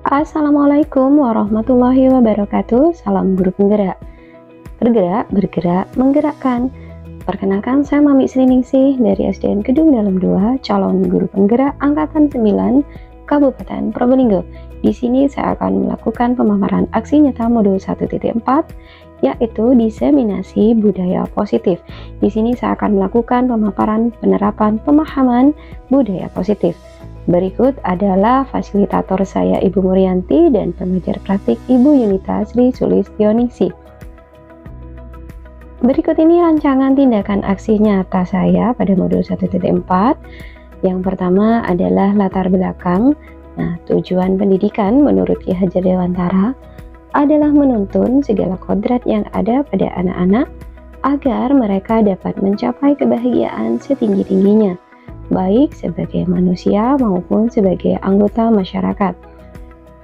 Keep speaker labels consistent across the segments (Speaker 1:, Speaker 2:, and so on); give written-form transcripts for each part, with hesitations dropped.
Speaker 1: Assalamualaikum warahmatullahi wabarakatuh. Salam guru penggerak. Bergerak, bergerak, menggerakkan. Perkenalkan, saya Mami Sriningsih dari SDN Kedung Dalem 2, calon guru penggerak angkatan 9 Kabupaten Probolinggo. Di sini saya akan melakukan pemaparan aksi nyata modul 1.4, yaitu diseminasi budaya positif. Di sini saya akan melakukan pemaparan penerapan pemahaman budaya positif. Berikut adalah fasilitator saya Ibu Murianti dan pengajar praktik Ibu Yunita Sri Sulistioningsi. Berikut ini rancangan tindakan aksi nyata saya pada modul 1.4. Yang pertama adalah latar belakang. Nah, tujuan pendidikan menurut Ki Hajar Dewantara adalah menuntun segala kodrat yang ada pada anak-anak agar mereka dapat mencapai kebahagiaan setinggi-tingginya, baik sebagai manusia maupun sebagai anggota masyarakat.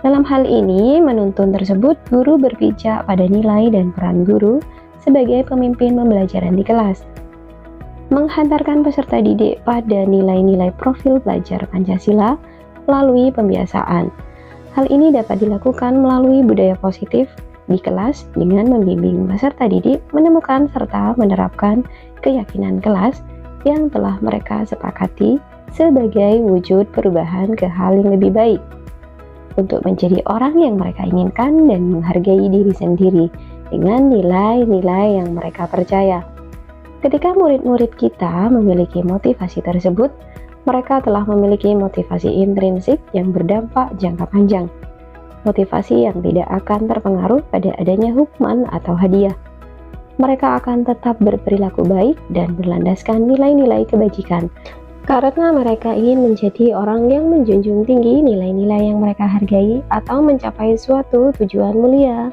Speaker 1: Dalam hal ini, menuntun tersebut, guru berpijak pada nilai dan peran guru sebagai pemimpin pembelajaran di kelas, menghantarkan peserta didik pada nilai-nilai profil pelajar Pancasila melalui pembiasaan. Hal ini dapat dilakukan melalui budaya positif di kelas dengan membimbing peserta didik menemukan serta menerapkan keyakinan kelas yang telah mereka sepakati sebagai wujud perubahan ke hal yang lebih baik untuk menjadi orang yang mereka inginkan dan menghargai diri sendiri dengan nilai-nilai yang mereka percaya. Ketika murid-murid kita memiliki motivasi tersebut, mereka telah memiliki motivasi intrinsik yang berdampak jangka panjang, motivasi yang tidak akan terpengaruh pada adanya hukuman atau hadiah. Mereka akan tetap berperilaku baik dan berlandaskan nilai-nilai kebajikan karena mereka ingin menjadi orang yang menjunjung tinggi nilai-nilai yang mereka hargai atau mencapai suatu tujuan mulia.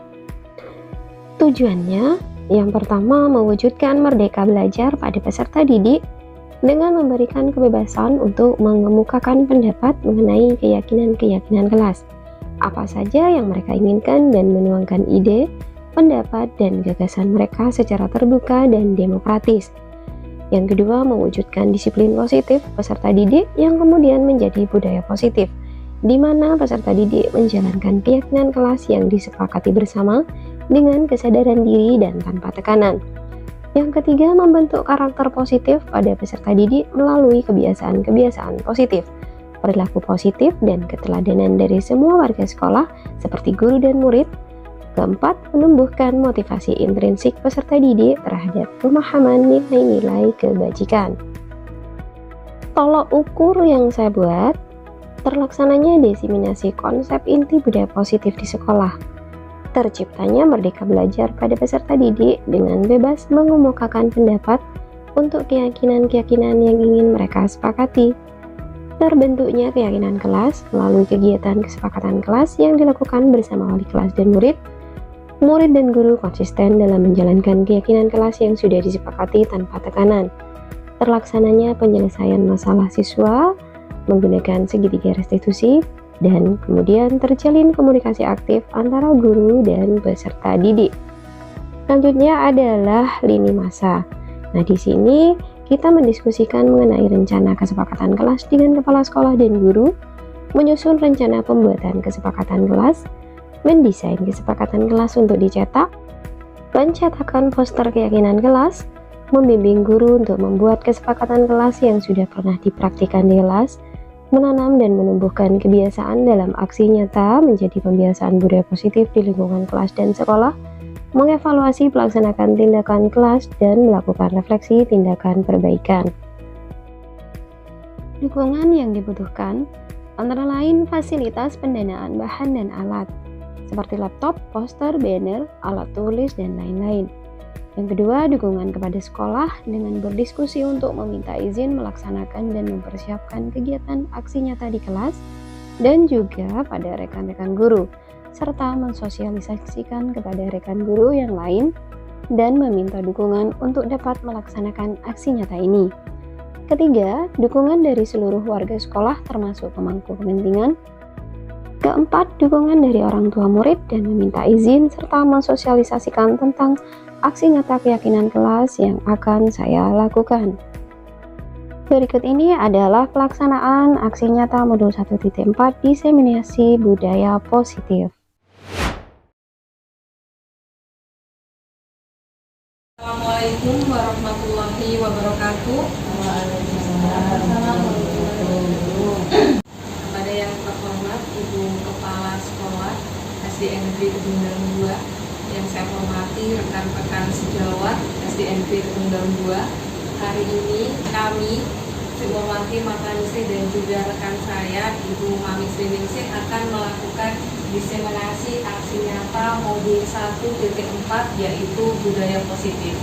Speaker 1: Tujuannya, yang pertama, mewujudkan merdeka belajar pada peserta didik dengan memberikan kebebasan untuk mengemukakan pendapat mengenai keyakinan-keyakinan kelas, apa saja yang mereka inginkan, dan menuangkan ide, pendapat, dan gagasan mereka secara terbuka dan demokratis. Yang kedua, mewujudkan disiplin positif peserta didik yang kemudian menjadi budaya positif, di mana peserta didik menjalankan keyakinan kelas yang disepakati bersama dengan kesadaran diri dan tanpa tekanan. Yang ketiga, membentuk karakter positif pada peserta didik melalui kebiasaan-kebiasaan positif, perilaku positif, dan keteladanan dari semua warga sekolah seperti guru dan murid. Keempat, menumbuhkan motivasi intrinsik peserta didik terhadap pemahaman nilai-nilai kebajikan. Tolok ukur yang saya buat, terlaksananya diseminasi konsep inti budaya positif di sekolah, terciptanya merdeka belajar pada peserta didik dengan bebas mengemukakan pendapat untuk keyakinan-keyakinan yang ingin mereka sepakati, terbentuknya keyakinan kelas melalui kegiatan kesepakatan kelas yang dilakukan bersama wali kelas dan murid. Murid dan guru konsisten dalam menjalankan keyakinan kelas yang sudah disepakati tanpa tekanan. Terlaksananya penyelesaian masalah siswa menggunakan segitiga restitusi, dan kemudian terjalin komunikasi aktif antara guru dan peserta didik. Selanjutnya adalah lini masa. Nah, di sini kita mendiskusikan mengenai rencana kesepakatan kelas dengan kepala sekolah dan guru, menyusun rencana pembuatan kesepakatan kelas, mendesain kesepakatan kelas untuk dicetak, pencetakan poster keyakinan kelas, membimbing guru untuk membuat kesepakatan kelas yang sudah pernah dipraktikkan di kelas, menanam dan menumbuhkan kebiasaan dalam aksi nyata menjadi pembiasaan budaya positif di lingkungan kelas dan sekolah, mengevaluasi pelaksanaan tindakan kelas, dan melakukan refleksi tindakan perbaikan. Dukungan yang dibutuhkan antara lain fasilitas pendanaan bahan dan alat, seperti laptop, poster, banner, alat tulis, dan lain-lain. Yang kedua, dukungan kepada sekolah dengan berdiskusi untuk meminta izin melaksanakan dan mempersiapkan kegiatan aksi nyata di kelas, dan juga pada rekan-rekan guru, serta mensosialisasikan kepada rekan guru yang lain dan meminta dukungan untuk dapat melaksanakan aksi nyata ini. Ketiga, dukungan dari seluruh warga sekolah termasuk pemangku kepentingan. Keempat, dukungan dari orang tua murid dan meminta izin serta mensosialisasikan tentang aksi nyata keyakinan kelas yang akan saya lakukan. Berikut ini adalah pelaksanaan aksi nyata modul 1.4 diseminasi budaya positif.
Speaker 2: Assalamualaikum warahmatullahi wabarakatuh. Kepada yang terhormat Ibu Kepala Sekolah SD Negeri Kedung Daun 2, yang saya hormati rekan-rekan sejawat SD Negeri Kedung Daun 2, hari ini kami Ibu Mati Matanisih dan juga rekan saya Ibu Mami Sriningsih akan melakukan diseminasi aksi nyata modul 1.4 yaitu budaya positif.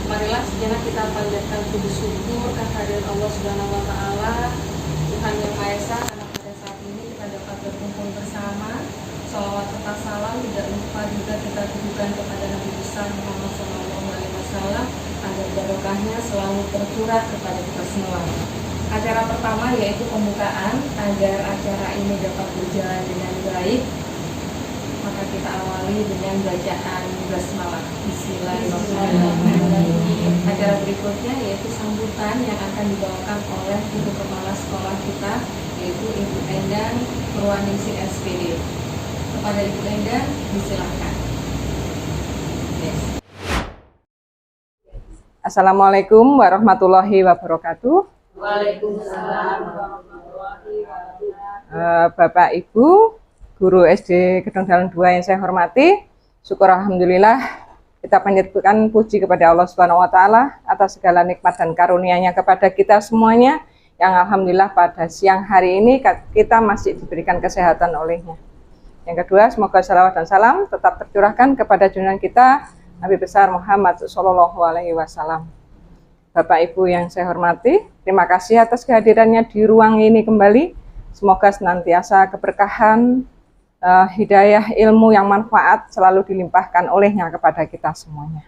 Speaker 2: Marilah sejenak kita panjatkan puji syukur kehadirat Allah Subhanahu wa taala, Tuhan Yang Maha Esa, karena pada saat ini kita dapat berkumpul bersama. Shalawat serta salam tidak lupa juga kita tujukan kepada Nabi besar Muhammad SAW agar barokahnya selalu tercurah kepada kita semua. Acara pertama yaitu pembukaan. Agar acara ini dapat berjalan dengan baik, maka kita awali dengan bacaan basmalah. Bismillahirrahmanirrahim. Acara berikutnya yaitu sambutan yang akan dibawakan oleh Ibu Kepala Sekolah kita, yaitu Ibu Endang Purwaningsih SPD. Kepada Ibu Endang, disilahkan. Yes.
Speaker 3: Assalamualaikum warahmatullahi wabarakatuh.
Speaker 2: Waalaikumsalam warahmatullahi wabarakatuh.
Speaker 3: Bapak Ibu, guru SD Kedung Daun 2 yang saya hormati, syukur alhamdulillah kita panjatkan puji kepada Allah Subhanahu wa taala atas segala nikmat dan karunia-Nya kepada kita semuanya, yang alhamdulillah pada siang hari ini kita masih diberikan kesehatan oleh-Nya. Yang kedua, semoga salawat dan salam tetap tercurahkan kepada junjungan kita Nabi besar Muhammad SAW. Bapak Ibu yang saya hormati, terima kasih atas kehadirannya di ruang ini kembali. Semoga senantiasa keberkahan, hidayah, ilmu yang manfaat selalu dilimpahkan oleh-Nya kepada kita semuanya.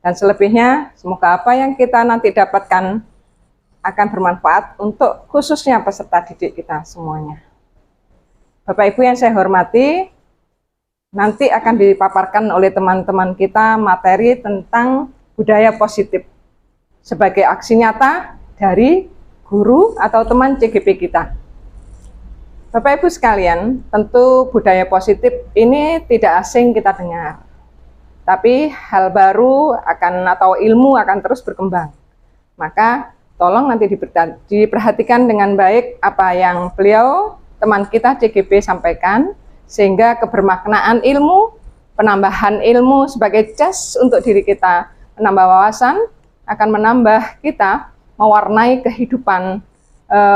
Speaker 3: Dan selebihnya, semoga apa yang kita nanti dapatkan akan bermanfaat untuk khususnya peserta didik kita semuanya. Bapak Ibu yang saya hormati, nanti akan dipaparkan oleh teman-teman kita materi tentang budaya positif sebagai aksi nyata dari guru atau teman CGP kita. Bapak Ibu sekalian, tentu budaya positif ini tidak asing kita dengar. Tapi hal baru atau ilmu akan terus berkembang. Maka tolong nanti diperhatikan dengan baik apa yang beliau teman kita CGP sampaikan, sehingga kebermaknaan ilmu, penambahan ilmu sebagai jas untuk diri kita, menambah wawasan, akan menambah kita mewarnai kehidupan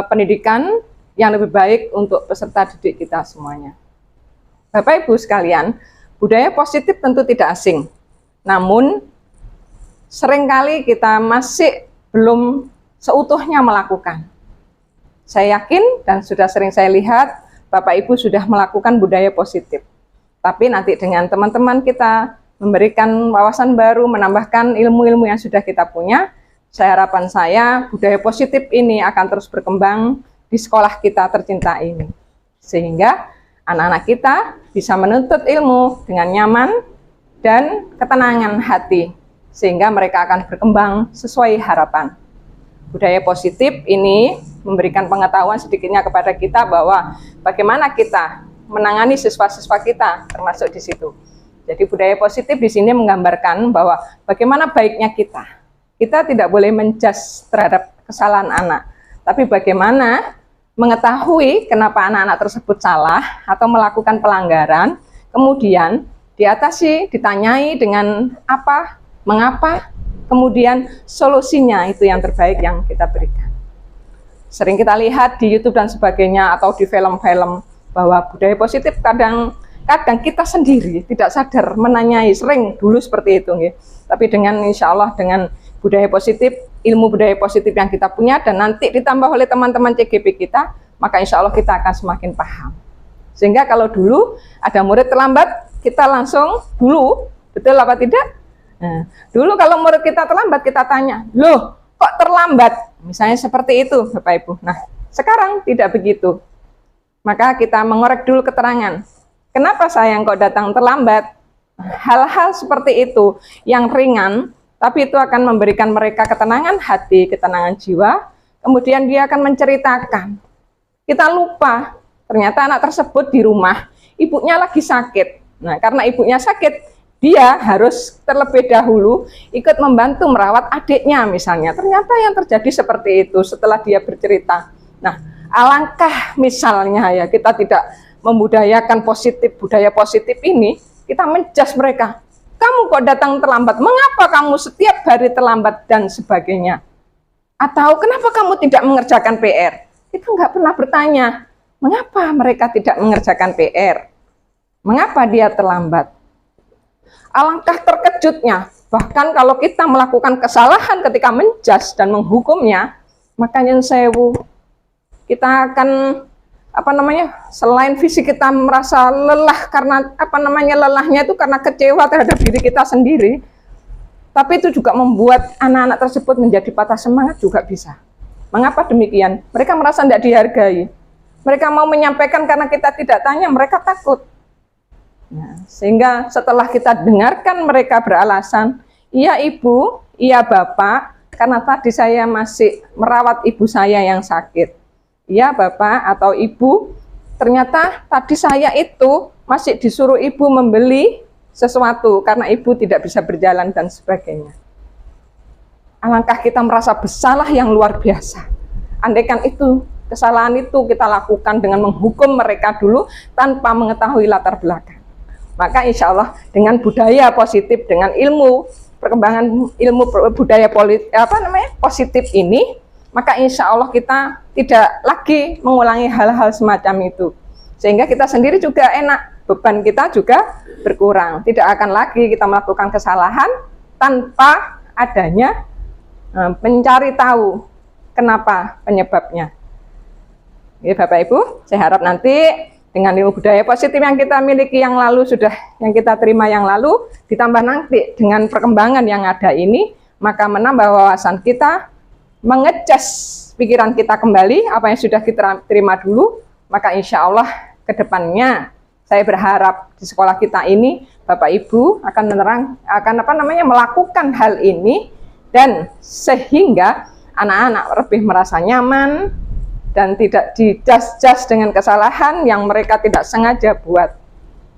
Speaker 3: pendidikan yang lebih baik untuk peserta didik kita semuanya. Bapak Ibu sekalian, budaya positif tentu tidak asing, namun seringkali kita masih belum seutuhnya melakukan. Saya yakin dan sudah sering saya lihat Bapak Ibu sudah melakukan budaya positif. Tapi nanti dengan teman-teman kita memberikan wawasan baru, menambahkan ilmu-ilmu yang sudah kita punya, harapan saya budaya positif ini akan terus berkembang di sekolah kita tercinta ini. Sehingga anak-anak kita bisa menuntut ilmu dengan nyaman dan ketenangan hati. Sehingga mereka akan berkembang sesuai harapan. Budaya positif ini memberikan pengetahuan sedikitnya kepada kita bahwa bagaimana kita menangani siswa-siswa kita, termasuk di situ. Jadi budaya positif di sini menggambarkan bahwa bagaimana baiknya kita. Kita tidak boleh menjudge terhadap kesalahan anak, tapi bagaimana mengetahui kenapa anak-anak tersebut salah atau melakukan pelanggaran, kemudian diatasi, ditanyai dengan apa, mengapa, kemudian solusinya itu yang terbaik yang kita berikan. Sering kita lihat di YouTube dan sebagainya atau di film-film bahwa budaya positif kadang kita sendiri tidak sadar menanyai, sering dulu seperti itu. Tapi dengan insya Allah dengan budaya positif, ilmu budaya positif yang kita punya dan nanti ditambah oleh teman-teman CGP kita, maka insya Allah kita akan semakin paham. Sehingga kalau dulu ada murid terlambat, kita langsung dulu, betul apa tidak? Nah, dulu kalau murid kita terlambat, kita tanya, loh kok terlambat? Misalnya seperti itu Bapak Ibu. Nah, sekarang tidak begitu. Maka kita mengorek dulu keterangan. Kenapa sayang kok datang terlambat? Hal-hal seperti itu yang ringan tapi itu akan memberikan mereka ketenangan hati, ketenangan jiwa. Kemudian dia akan menceritakan. Kita lupa, ternyata anak tersebut di rumah, ibunya lagi sakit. Nah, karena ibunya sakit, dia harus terlebih dahulu ikut membantu merawat adiknya misalnya. Ternyata yang terjadi seperti itu setelah dia bercerita. Nah, alangkah misalnya ya kita tidak membudayakan budaya positif ini, kita menjas mereka. Kamu kok datang terlambat? Mengapa kamu setiap hari terlambat dan sebagainya? Atau kenapa kamu tidak mengerjakan PR? Kita nggak pernah bertanya, mengapa mereka tidak mengerjakan PR? Mengapa dia terlambat? Alangkah terkejutnya, bahkan kalau kita melakukan kesalahan ketika menjas dan menghukumnya, makanya sewu, kita akan selain fisik kita merasa lelah karena lelahnya itu karena kecewa terhadap diri kita sendiri, tapi itu juga membuat anak-anak tersebut menjadi patah semangat juga bisa. Mengapa demikian? Mereka merasa tidak dihargai. Mereka mau menyampaikan karena kita tidak tanya, mereka takut. Nah, sehingga setelah kita dengarkan mereka beralasan, iya ibu, iya bapak, karena tadi saya masih merawat ibu saya yang sakit. Ya bapak atau ibu, ternyata tadi saya itu masih disuruh ibu membeli sesuatu karena ibu tidak bisa berjalan dan sebagainya. Alangkah kita merasa bersalah yang luar biasa. Andaikan itu, kesalahan itu kita lakukan dengan menghukum mereka dulu tanpa mengetahui latar belakang. Maka insya Allah dengan budaya positif, dengan ilmu perkembangan ilmu budaya positif ini, maka insya Allah kita tidak lagi mengulangi hal-hal semacam itu. Sehingga kita sendiri juga enak, beban kita juga berkurang. Tidak akan lagi kita melakukan kesalahan tanpa adanya mencari tahu kenapa penyebabnya. Oke, Bapak Ibu, saya harap nanti dengan ilmu budaya positif yang kita miliki yang lalu, yang kita terima yang lalu, ditambah nanti dengan perkembangan yang ada ini, maka menambah wawasan kita, mengecas pikiran kita kembali apa yang sudah kita terima dulu, maka insya Allah ke depannya saya berharap di sekolah kita ini Bapak Ibu akan melakukan hal ini, dan sehingga anak-anak lebih merasa nyaman dan tidak dijas-jas dengan kesalahan yang mereka tidak sengaja buat.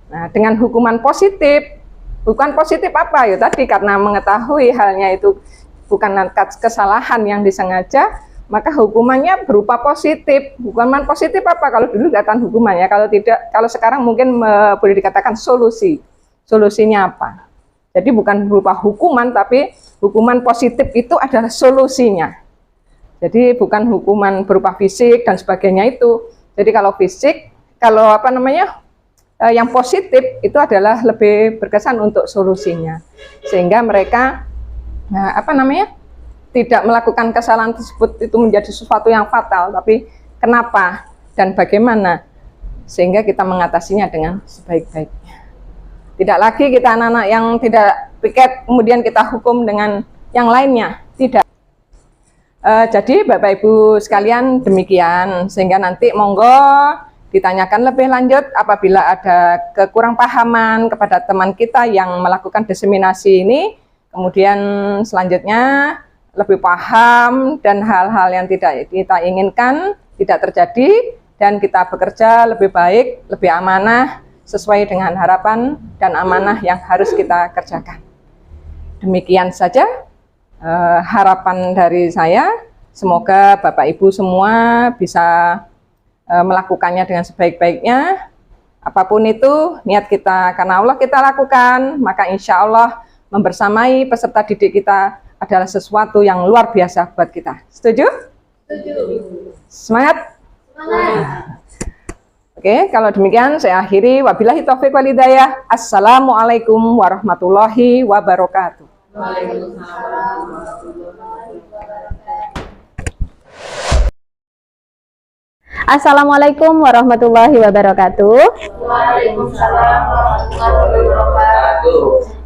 Speaker 3: Nah, dengan hukuman positif, bukan positif apa ya tadi, karena mengetahui halnya itu bukan kesalahan yang disengaja, maka hukumannya berupa positif. Hukuman positif apa? Kalau dulu kelihatan hukumannya, kalau sekarang mungkin boleh dikatakan solusi. Solusinya apa? Jadi bukan berupa hukuman, tapi hukuman positif itu adalah solusinya. Jadi bukan hukuman berupa fisik dan sebagainya itu. Jadi kalau fisik, yang positif itu adalah lebih berkesan untuk solusinya. Sehingga mereka tidak melakukan kesalahan tersebut itu menjadi sesuatu yang fatal, tapi kenapa dan bagaimana sehingga kita mengatasinya dengan sebaik-baiknya. Tidak lagi kita anak-anak yang tidak piket kemudian kita hukum dengan yang lainnya, tidak. Jadi Bapak Ibu sekalian demikian, sehingga nanti monggo ditanyakan lebih lanjut apabila ada kekurang pahaman kepada teman kita yang melakukan diseminasi ini. Kemudian selanjutnya lebih paham dan hal-hal yang tidak kita inginkan tidak terjadi, dan kita bekerja lebih baik, lebih amanah sesuai dengan harapan dan amanah yang harus kita kerjakan. Demikian saja harapan dari saya. Semoga Bapak Ibu semua bisa melakukannya dengan sebaik-baiknya. Apapun itu niat kita karena Allah kita lakukan, maka insya Allah membersamai peserta didik kita adalah sesuatu yang luar biasa buat kita. Setuju? Setuju. Semangat? Semangat. Oke, kalau demikian saya akhiri. Wabillahi taufiq wal hidayah. Assalamualaikum warahmatullahi wabarakatuh. Waalaikumsalam warahmatullahi wabarakatuh.
Speaker 1: Assalamualaikum warahmatullahi wabarakatuh.
Speaker 2: Waalaikumsalam warahmatullahi wabarakatuh.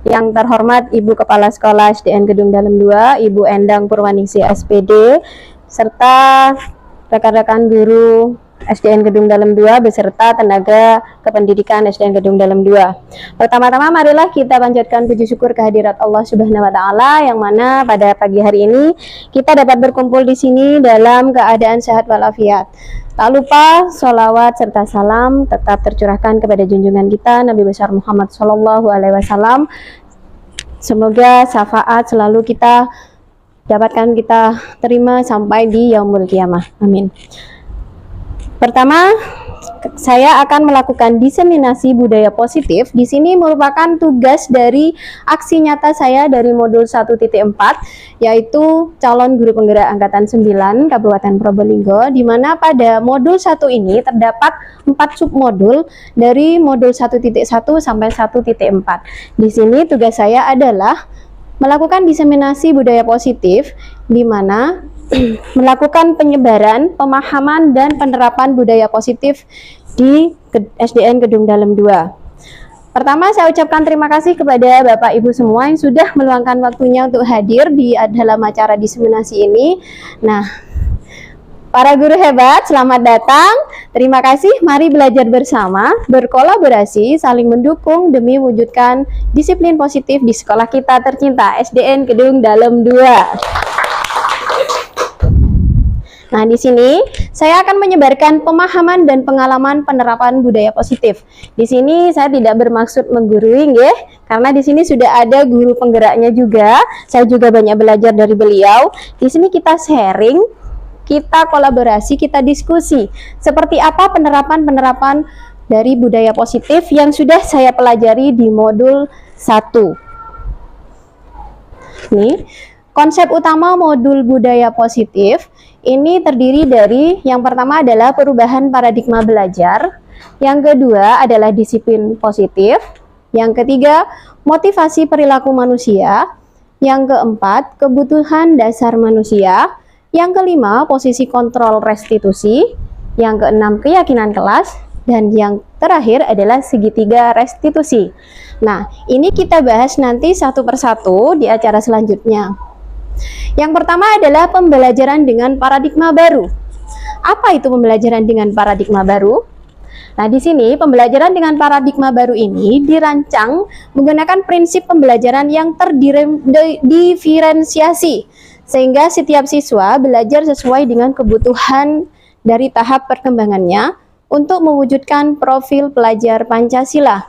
Speaker 1: Yang terhormat Ibu Kepala Sekolah SDN Gedung Dalem 2, Ibu Endang Purwaningsi SPD, serta rekan-rekan guru SDN Gedung Dalem 2 beserta tenaga kependidikan SDN Gedung Dalem 2. Pertama-tama marilah kita panjatkan puji syukur kehadirat Allah Subhanahu wa taala yang mana pada pagi hari ini kita dapat berkumpul di sini dalam keadaan sehat walafiat. Tak lupa sholawat serta salam tetap tercurahkan kepada junjungan kita Nabi besar Muhammad Shallallahu Alaihi Wasallam. Semoga syafaat selalu kita dapatkan, kita terima sampai di yaumul kiamah. Amin. Pertama, saya akan melakukan diseminasi budaya positif. Di sini merupakan tugas dari aksi nyata saya dari modul 1.4, yaitu calon guru penggerak angkatan 9 Kabupaten Probolinggo, di mana pada modul 1 ini terdapat 4 submodul dari modul 1.1 sampai 1.4. Di sini tugas saya adalah melakukan diseminasi budaya positif, di mana melakukan penyebaran, pemahaman, dan penerapan budaya positif di SDN Gedung Dalem 2. Pertama, saya ucapkan terima kasih kepada Bapak Ibu semua yang sudah meluangkan waktunya untuk hadir di dalam acara diseminasi ini. Nah, para guru hebat, selamat datang. Terima kasih, mari belajar bersama, berkolaborasi, saling mendukung demi mewujudkan disiplin positif di sekolah kita tercinta, SDN Gedung Dalem 2. Nah, di sini saya akan menyebarkan pemahaman dan pengalaman penerapan budaya positif. Di sini saya tidak bermaksud menggurui, nggih, karena di sini sudah ada guru penggeraknya juga. Saya juga banyak belajar dari beliau. Di sini kita sharing, kita kolaborasi, kita diskusi seperti apa penerapan-penerapan dari budaya positif yang sudah saya pelajari di modul 1. Nih, konsep utama modul budaya positif ini terdiri dari yang pertama adalah perubahan paradigma belajar, yang kedua adalah disiplin positif, yang ketiga motivasi perilaku manusia, yang keempat kebutuhan dasar manusia, yang kelima posisi kontrol restitusi, yang keenam keyakinan kelas, dan yang terakhir adalah segitiga restitusi. Nah, ini kita bahas nanti satu persatu di acara selanjutnya. Yang pertama adalah pembelajaran dengan paradigma baru. Apa itu pembelajaran dengan paradigma baru? Nah, di sini pembelajaran dengan paradigma baru ini dirancang menggunakan prinsip pembelajaran yang terdiferensiasi, sehingga setiap siswa belajar sesuai dengan kebutuhan dari tahap perkembangannya untuk mewujudkan profil pelajar Pancasila.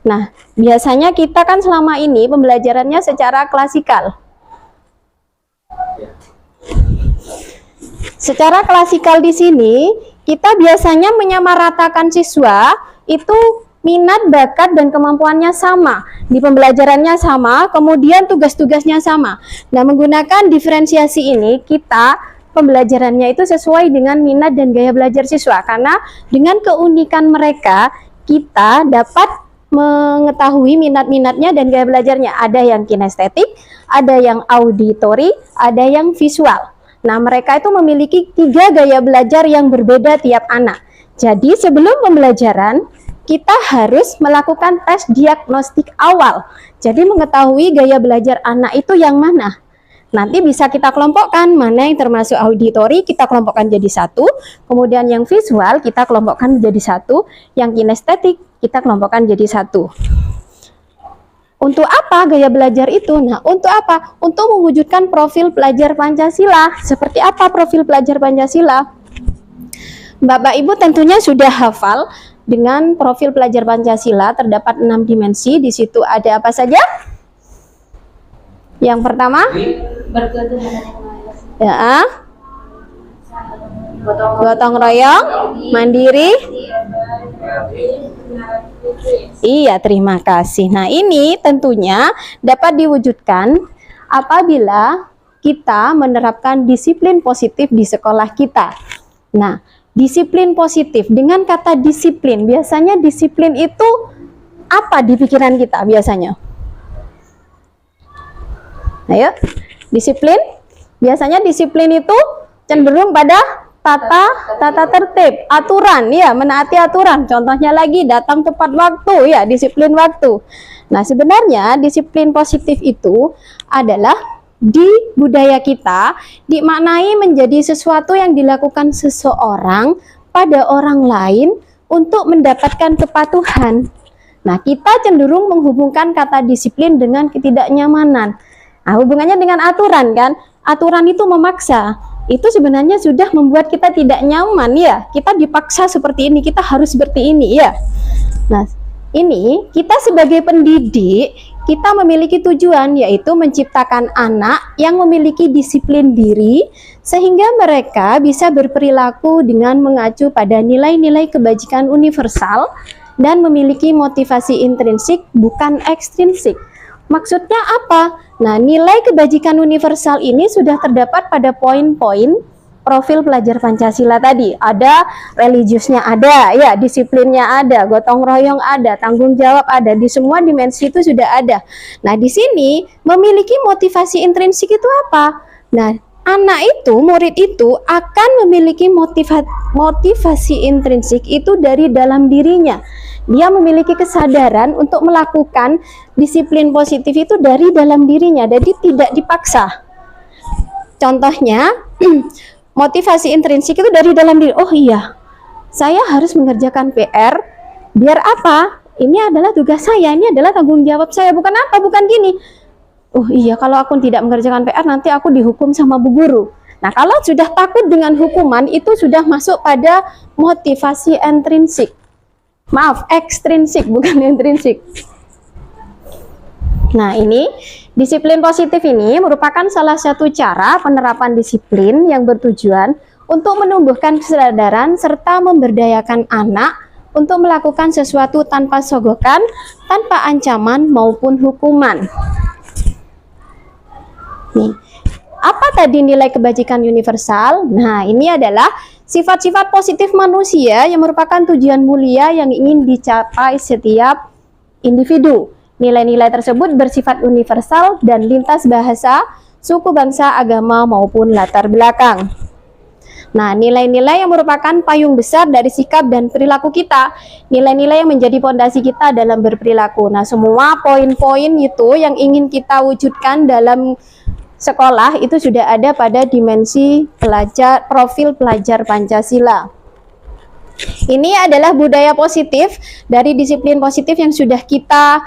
Speaker 1: Nah, biasanya kita kan selama ini pembelajarannya secara klasikal. Secara klasikal di sini kita biasanya menyamaratakan siswa itu minat, bakat, dan kemampuannya sama, di pembelajarannya sama, kemudian tugas-tugasnya sama. Nah, menggunakan diferensiasi ini kita pembelajarannya itu sesuai dengan minat dan gaya belajar siswa, karena dengan keunikan mereka kita dapat mengetahui minat-minatnya dan gaya belajarnya. Ada yang kinestetik, ada yang auditory, ada yang visual. Nah, mereka itu memiliki 3 gaya belajar yang berbeda tiap anak. Jadi, sebelum pembelajaran, kita harus melakukan tes diagnostik awal. Jadi, mengetahui gaya belajar anak itu yang mana. Nanti bisa kita kelompokkan, mana yang termasuk auditory, kita kelompokkan jadi 1. Kemudian yang visual, kita kelompokkan menjadi 1. Yang kinestetik, kita kelompokkan jadi 1. Untuk apa gaya belajar itu? Nah, untuk apa? Untuk mewujudkan profil pelajar Pancasila. Seperti apa profil pelajar Pancasila? Bapak Ibu tentunya sudah hafal dengan profil pelajar Pancasila, terdapat 6 dimensi. Di situ ada apa saja? Yang pertama, ya, gotong royong, mandiri. Iya, terima kasih. Nah, ini tentunya dapat diwujudkan apabila kita menerapkan disiplin positif di sekolah kita. Nah, disiplin positif, dengan kata disiplin, biasanya disiplin itu apa di pikiran kita biasanya? Ayo, disiplin. Biasanya disiplin itu cenderung pada tata tertib, aturan, ya, menaati aturan. Contohnya lagi datang tepat waktu, ya, disiplin waktu. Nah, sebenarnya disiplin positif itu adalah di budaya kita dimaknai menjadi sesuatu yang dilakukan seseorang pada orang lain untuk mendapatkan kepatuhan. Nah, kita cenderung menghubungkan kata disiplin dengan ketidaknyamanan. Nah, hubungannya dengan aturan kan? Aturan itu memaksa. Itu sebenarnya sudah membuat kita tidak nyaman ya. Kita dipaksa seperti ini, kita harus seperti ini ya. Nah, ini kita sebagai pendidik, kita memiliki tujuan yaitu menciptakan anak yang memiliki disiplin diri sehingga mereka bisa berperilaku dengan mengacu pada nilai-nilai kebajikan universal dan memiliki motivasi intrinsik bukan ekstrinsik. Maksudnya apa? Nah, nilai kebajikan universal ini sudah terdapat pada poin-poin profil pelajar Pancasila tadi. Ada religiusnya ada, ya, disiplinnya ada, gotong royong ada, tanggung jawab ada, di semua dimensi itu sudah ada. Nah, di sini memiliki motivasi intrinsik itu apa? Nah, anak itu, murid itu akan memiliki motivasi intrinsik itu dari dalam dirinya. Dia memiliki kesadaran untuk melakukan disiplin positif itu dari dalam dirinya, jadi tidak dipaksa. Contohnya, motivasi intrinsik itu dari dalam diri. Oh iya, saya harus mengerjakan PR, biar apa? Ini adalah tugas saya, ini adalah tanggung jawab saya, bukan apa, bukan gini. Oh iya, kalau aku tidak mengerjakan PR, nanti aku dihukum sama bu guru. Nah, kalau sudah takut dengan hukuman, itu sudah masuk pada motivasi intrinsik. Maaf, ekstrinsik, bukan intrinsik. Nah, ini disiplin positif ini merupakan salah satu cara penerapan disiplin yang bertujuan untuk menumbuhkan kesadaran serta memberdayakan anak untuk melakukan sesuatu tanpa sogokan, tanpa ancaman maupun hukuman. Nih, apa tadi nilai kebajikan universal? Nah, ini adalah sifat-sifat positif manusia yang merupakan tujuan mulia yang ingin dicapai setiap individu. Nilai-nilai tersebut bersifat universal dan lintas bahasa, suku, bangsa, agama, maupun latar belakang. Nah, nilai-nilai yang merupakan payung besar dari sikap dan perilaku kita. Nilai-nilai yang menjadi pondasi kita dalam berperilaku. Nah, semua poin-poin itu yang ingin kita wujudkan dalam sekolah itu sudah ada pada dimensi profil pelajar Pancasila. Ini adalah budaya positif dari disiplin positif yang sudah kita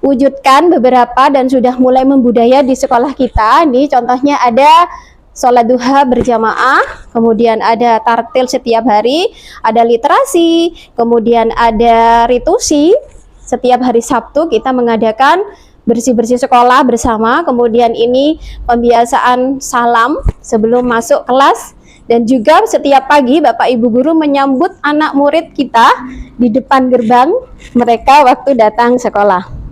Speaker 1: wujudkan beberapa dan sudah mulai membudaya di sekolah kita. Ini contohnya ada sholat duha berjamaah, kemudian ada tartil setiap hari, ada literasi, kemudian ada ritusi. Setiap hari Sabtu kita mengadakan bersih-bersih sekolah bersama, kemudian ini pembiasaan salam sebelum masuk kelas, dan juga setiap pagi Bapak Ibu Guru menyambut anak murid kita di depan gerbang mereka waktu datang sekolah.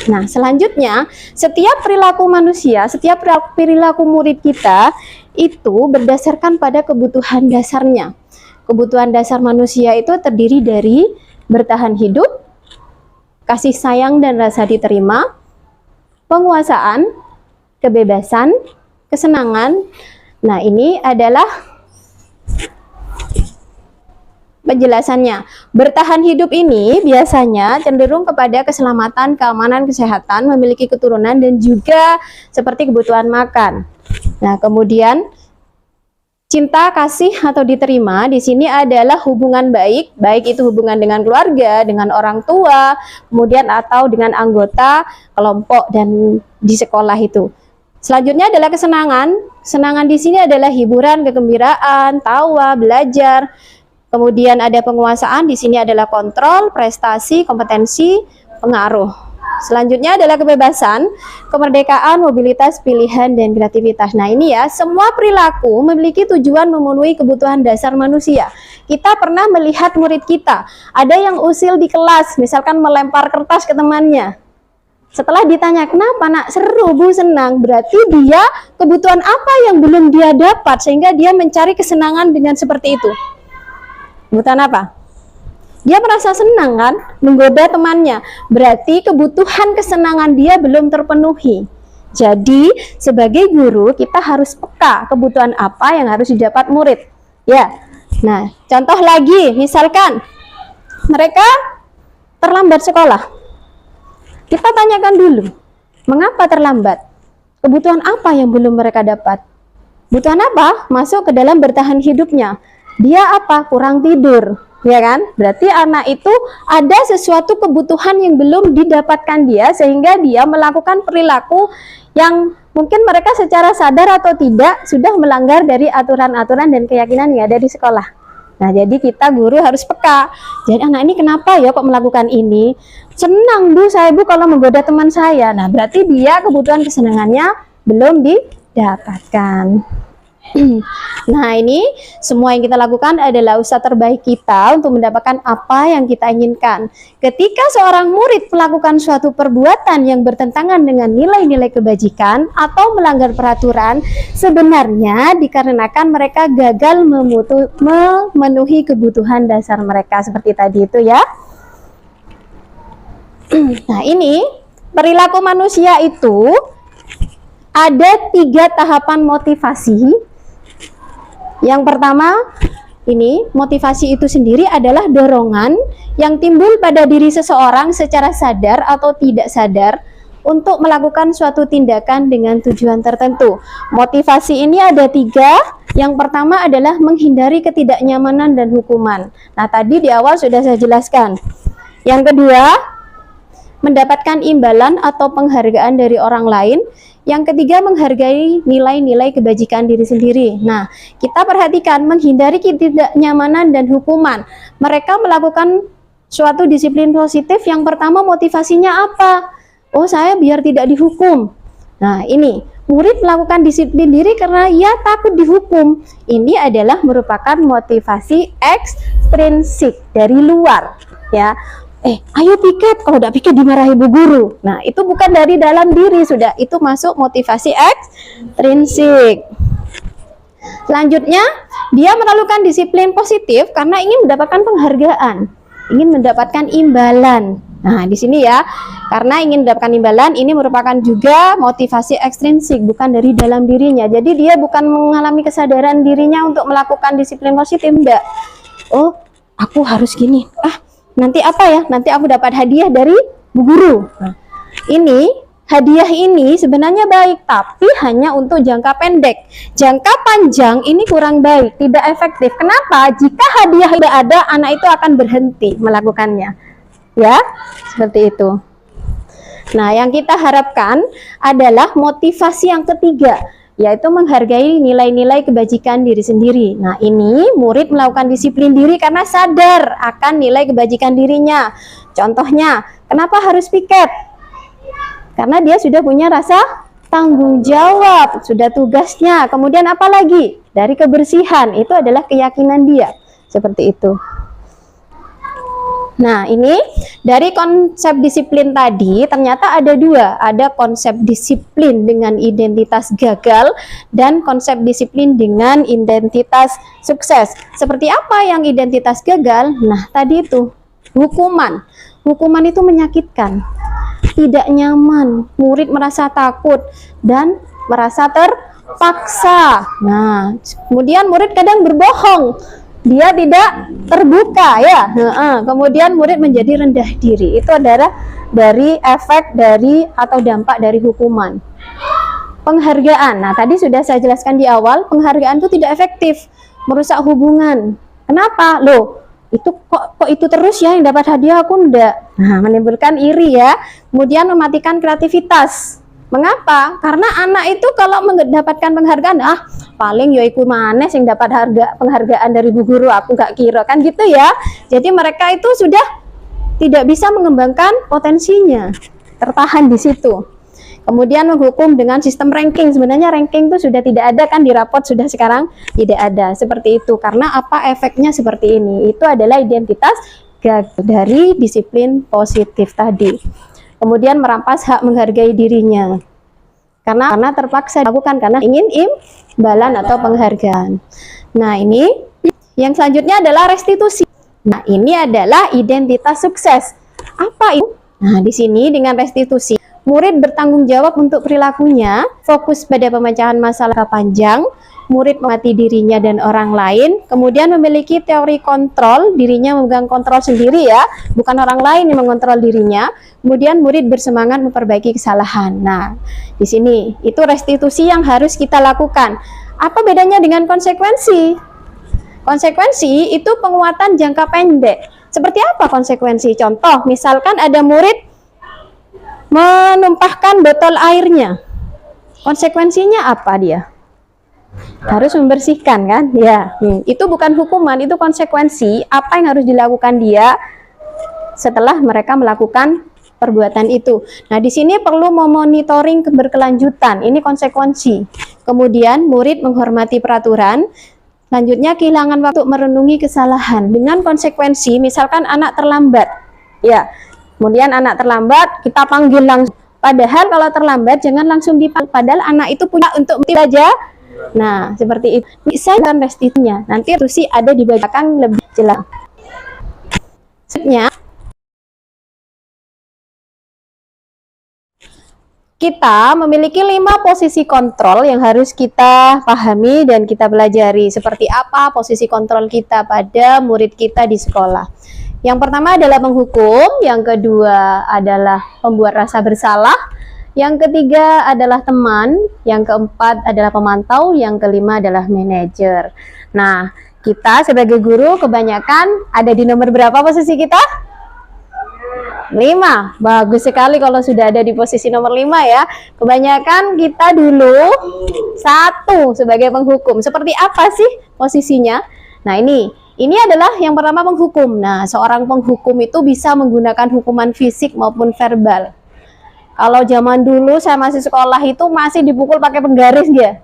Speaker 1: Nah, selanjutnya, setiap perilaku manusia, setiap perilaku murid kita itu berdasarkan pada kebutuhan dasarnya. Kebutuhan dasar manusia itu terdiri dari bertahan hidup, kasih sayang dan rasa diterima, penguasaan, kebebasan, kesenangan. Nah, ini adalah penjelasannya. Bertahan hidup ini biasanya cenderung kepada keselamatan, keamanan, kesehatan, memiliki keturunan, dan juga seperti kebutuhan makan. Nah, kemudian cinta, kasih, atau diterima di sini adalah hubungan baik, baik itu hubungan dengan keluarga, dengan orang tua, kemudian atau dengan anggota kelompok dan di sekolah itu. Selanjutnya adalah kesenangan. Kesenangan di sini adalah hiburan, kegembiraan, tawa, belajar. Kemudian ada penguasaan, di sini adalah kontrol, prestasi, kompetensi, pengaruh. Selanjutnya adalah kebebasan, kemerdekaan, mobilitas, pilihan, dan kreativitas. Nah, ini ya, semua perilaku memiliki tujuan memenuhi kebutuhan dasar manusia. Kita pernah melihat murid kita, ada yang usil di kelas, misalkan melempar kertas ke temannya. Setelah ditanya, kenapa nak? Seru, Bu, senang. Berarti dia kebutuhan apa yang belum dia dapat, sehingga dia mencari kesenangan dengan seperti itu. Kebutuhan apa? Dia merasa senang kan, menggoda temannya. Berarti kebutuhan kesenangan dia belum terpenuhi. Jadi sebagai guru kita harus peka kebutuhan apa yang harus didapat murid. Ya. Nah, contoh lagi, misalkan mereka terlambat sekolah. Kita tanyakan dulu, mengapa terlambat? Kebutuhan apa yang belum mereka dapat?
Speaker 4: Kebutuhan apa? Masuk ke dalam bertahan hidupnya. Dia apa? Kurang tidur, ya kan? Berarti anak itu ada sesuatu kebutuhan yang belum didapatkan dia, sehingga dia melakukan perilaku yang mungkin mereka secara sadar atau tidak sudah melanggar dari aturan-aturan dan keyakinan yang ada di sekolah. Nah, jadi kita guru harus peka. Jadi anak ini kenapa ya kok melakukan ini? Senang Bu, saya Bu kalau menggoda teman saya. Nah, berarti dia kebutuhan kesenangannya belum didapatkan. Nah, ini semua yang kita lakukan adalah usaha terbaik kita untuk mendapatkan apa yang kita inginkan. Ketika seorang murid melakukan suatu perbuatan yang bertentangan dengan nilai-nilai kebajikan atau melanggar peraturan, sebenarnya dikarenakan mereka gagal memenuhi kebutuhan dasar mereka seperti tadi itu ya. Nah, ini perilaku manusia itu ada 3 tahapan motivasi. Yang pertama, ini motivasi itu sendiri adalah dorongan yang timbul pada diri seseorang secara sadar atau tidak sadar untuk melakukan suatu tindakan dengan tujuan tertentu. Motivasi ini ada 3. Yang pertama adalah menghindari ketidaknyamanan dan hukuman. Nah, tadi di awal sudah saya jelaskan. Yang kedua, mendapatkan imbalan atau penghargaan dari orang lain. Yang ketiga, menghargai nilai-nilai kebajikan diri sendiri. Nah, kita perhatikan menghindari ketidaknyamanan dan hukuman. Mereka melakukan suatu disiplin positif. Yang pertama, motivasinya apa? Oh, saya biar tidak dihukum. Nah, ini murid melakukan disiplin diri karena ia takut dihukum. Ini adalah merupakan motivasi ekstrinsik dari luar, ya. Ayo piket, kalau tidak piket dimarahi bu guru. Nah, itu bukan dari dalam diri, sudah itu masuk motivasi ekstrinsik. Selanjutnya, dia melakukan disiplin positif karena ingin mendapatkan penghargaan, ingin mendapatkan imbalan. Nah, di sini ya, karena ingin mendapatkan imbalan, ini merupakan juga motivasi ekstrinsik, bukan dari dalam dirinya. Jadi dia bukan mengalami kesadaran dirinya untuk melakukan disiplin positif, enggak. Oh, aku harus gini. Nanti apa ya? Nanti aku dapat hadiah dari bu guru. Nah, ini hadiah ini sebenarnya baik, tapi hanya untuk jangka pendek. Jangka panjang ini kurang baik, tidak efektif. Kenapa? Jika hadiah tidak ada, anak itu akan berhenti melakukannya. Ya, seperti itu. Nah, yang kita harapkan adalah motivasi yang ketiga, yaitu menghargai nilai-nilai kebajikan diri sendiri. Nah, ini murid melakukan disiplin diri karena sadar akan nilai kebajikan dirinya. Contohnya, kenapa harus piket? Karena dia sudah punya rasa tanggung jawab, sudah tugasnya. Kemudian apa lagi? Dari kebersihan, itu adalah keyakinan dia. Seperti itu. Nah, ini dari konsep disiplin tadi ternyata ada 2, ada konsep disiplin dengan identitas gagal dan konsep disiplin dengan identitas sukses. Seperti apa yang identitas gagal? Nah, tadi itu hukuman. Hukuman itu menyakitkan, tidak nyaman, murid merasa takut dan merasa terpaksa. Nah, kemudian murid kadang berbohong. Dia tidak terbuka ya. Kemudian murid menjadi rendah diri. Itu adalah dari efek dari atau dampak dari hukuman. Penghargaan. Nah, tadi sudah saya jelaskan di awal, penghargaan itu tidak efektif, merusak hubungan. Kenapa? Loh, itu kok itu terus ya yang dapat hadiah, aku enggak. Nah, menimbulkan iri ya. Kemudian mematikan kreativitas. Mengapa? Karena anak itu kalau mendapatkan penghargaan, paling ya iku manes yang dapat penghargaan dari bu guru, aku nggak kira, kan gitu ya. Jadi mereka itu sudah tidak bisa mengembangkan potensinya, tertahan di situ. Kemudian menghukum dengan sistem ranking. Sebenarnya ranking itu sudah tidak ada kan, di rapot sudah sekarang tidak ada seperti itu. Karena apa efeknya seperti ini? Itu adalah identitas gagal dari disiplin positif tadi. Kemudian merampas hak menghargai dirinya. Karena terpaksa dilakukan karena ingin imbalan atau penghargaan. Nah, ini yang selanjutnya adalah restitusi. Nah, ini adalah identitas sukses. Apa itu? Nah, di sini dengan restitusi, murid bertanggung jawab untuk perilakunya, fokus pada pemecahan masalah panjang, murid mengerti dirinya dan orang lain, kemudian memiliki teori kontrol, dirinya memegang kontrol sendiri ya, bukan orang lain yang mengontrol dirinya. Kemudian murid bersemangat memperbaiki kesalahan. Nah, di sini itu restitusi yang harus kita lakukan. Apa bedanya dengan konsekuensi? Konsekuensi itu penguatan jangka pendek. Seperti apa konsekuensi? Contoh, misalkan ada murid menumpahkan botol airnya. Konsekuensinya apa dia? Harus membersihkan kan? Ya, itu bukan hukuman, itu konsekuensi apa yang harus dilakukan dia setelah mereka melakukan perbuatan itu. Nah, di sini perlu memonitoring berkelanjutan. Ini konsekuensi. Kemudian murid menghormati peraturan. Selanjutnya kehilangan waktu merenungi kesalahan dengan konsekuensi. Misalkan anak terlambat, ya. Kemudian anak terlambat, kita panggil langsung. Padahal kalau terlambat jangan langsung dipanggil. Padahal anak itu punya untuk belajar. Nah, seperti itu. Bisa kan restitusinya. Nanti sih ada di belakang lebih jelas. Selanjutnya, kita memiliki 5 posisi kontrol yang harus kita pahami dan kita pelajari. Seperti apa posisi kontrol kita pada murid kita di sekolah. Yang pertama adalah menghukum, yang kedua adalah membuat rasa bersalah, yang ketiga adalah teman, yang keempat adalah pemantau, yang kelima adalah manajer. Nah, kita sebagai guru kebanyakan ada di nomor berapa posisi kita? 5. Bagus sekali kalau sudah ada di posisi nomor 5 ya. Kebanyakan kita dulu 1 sebagai penghukum. Seperti apa sih posisinya? Nah, ini adalah yang pertama penghukum. Nah, seorang penghukum itu bisa menggunakan hukuman fisik maupun verbal. Kalau zaman dulu saya masih sekolah itu masih dipukul pakai penggaris ya.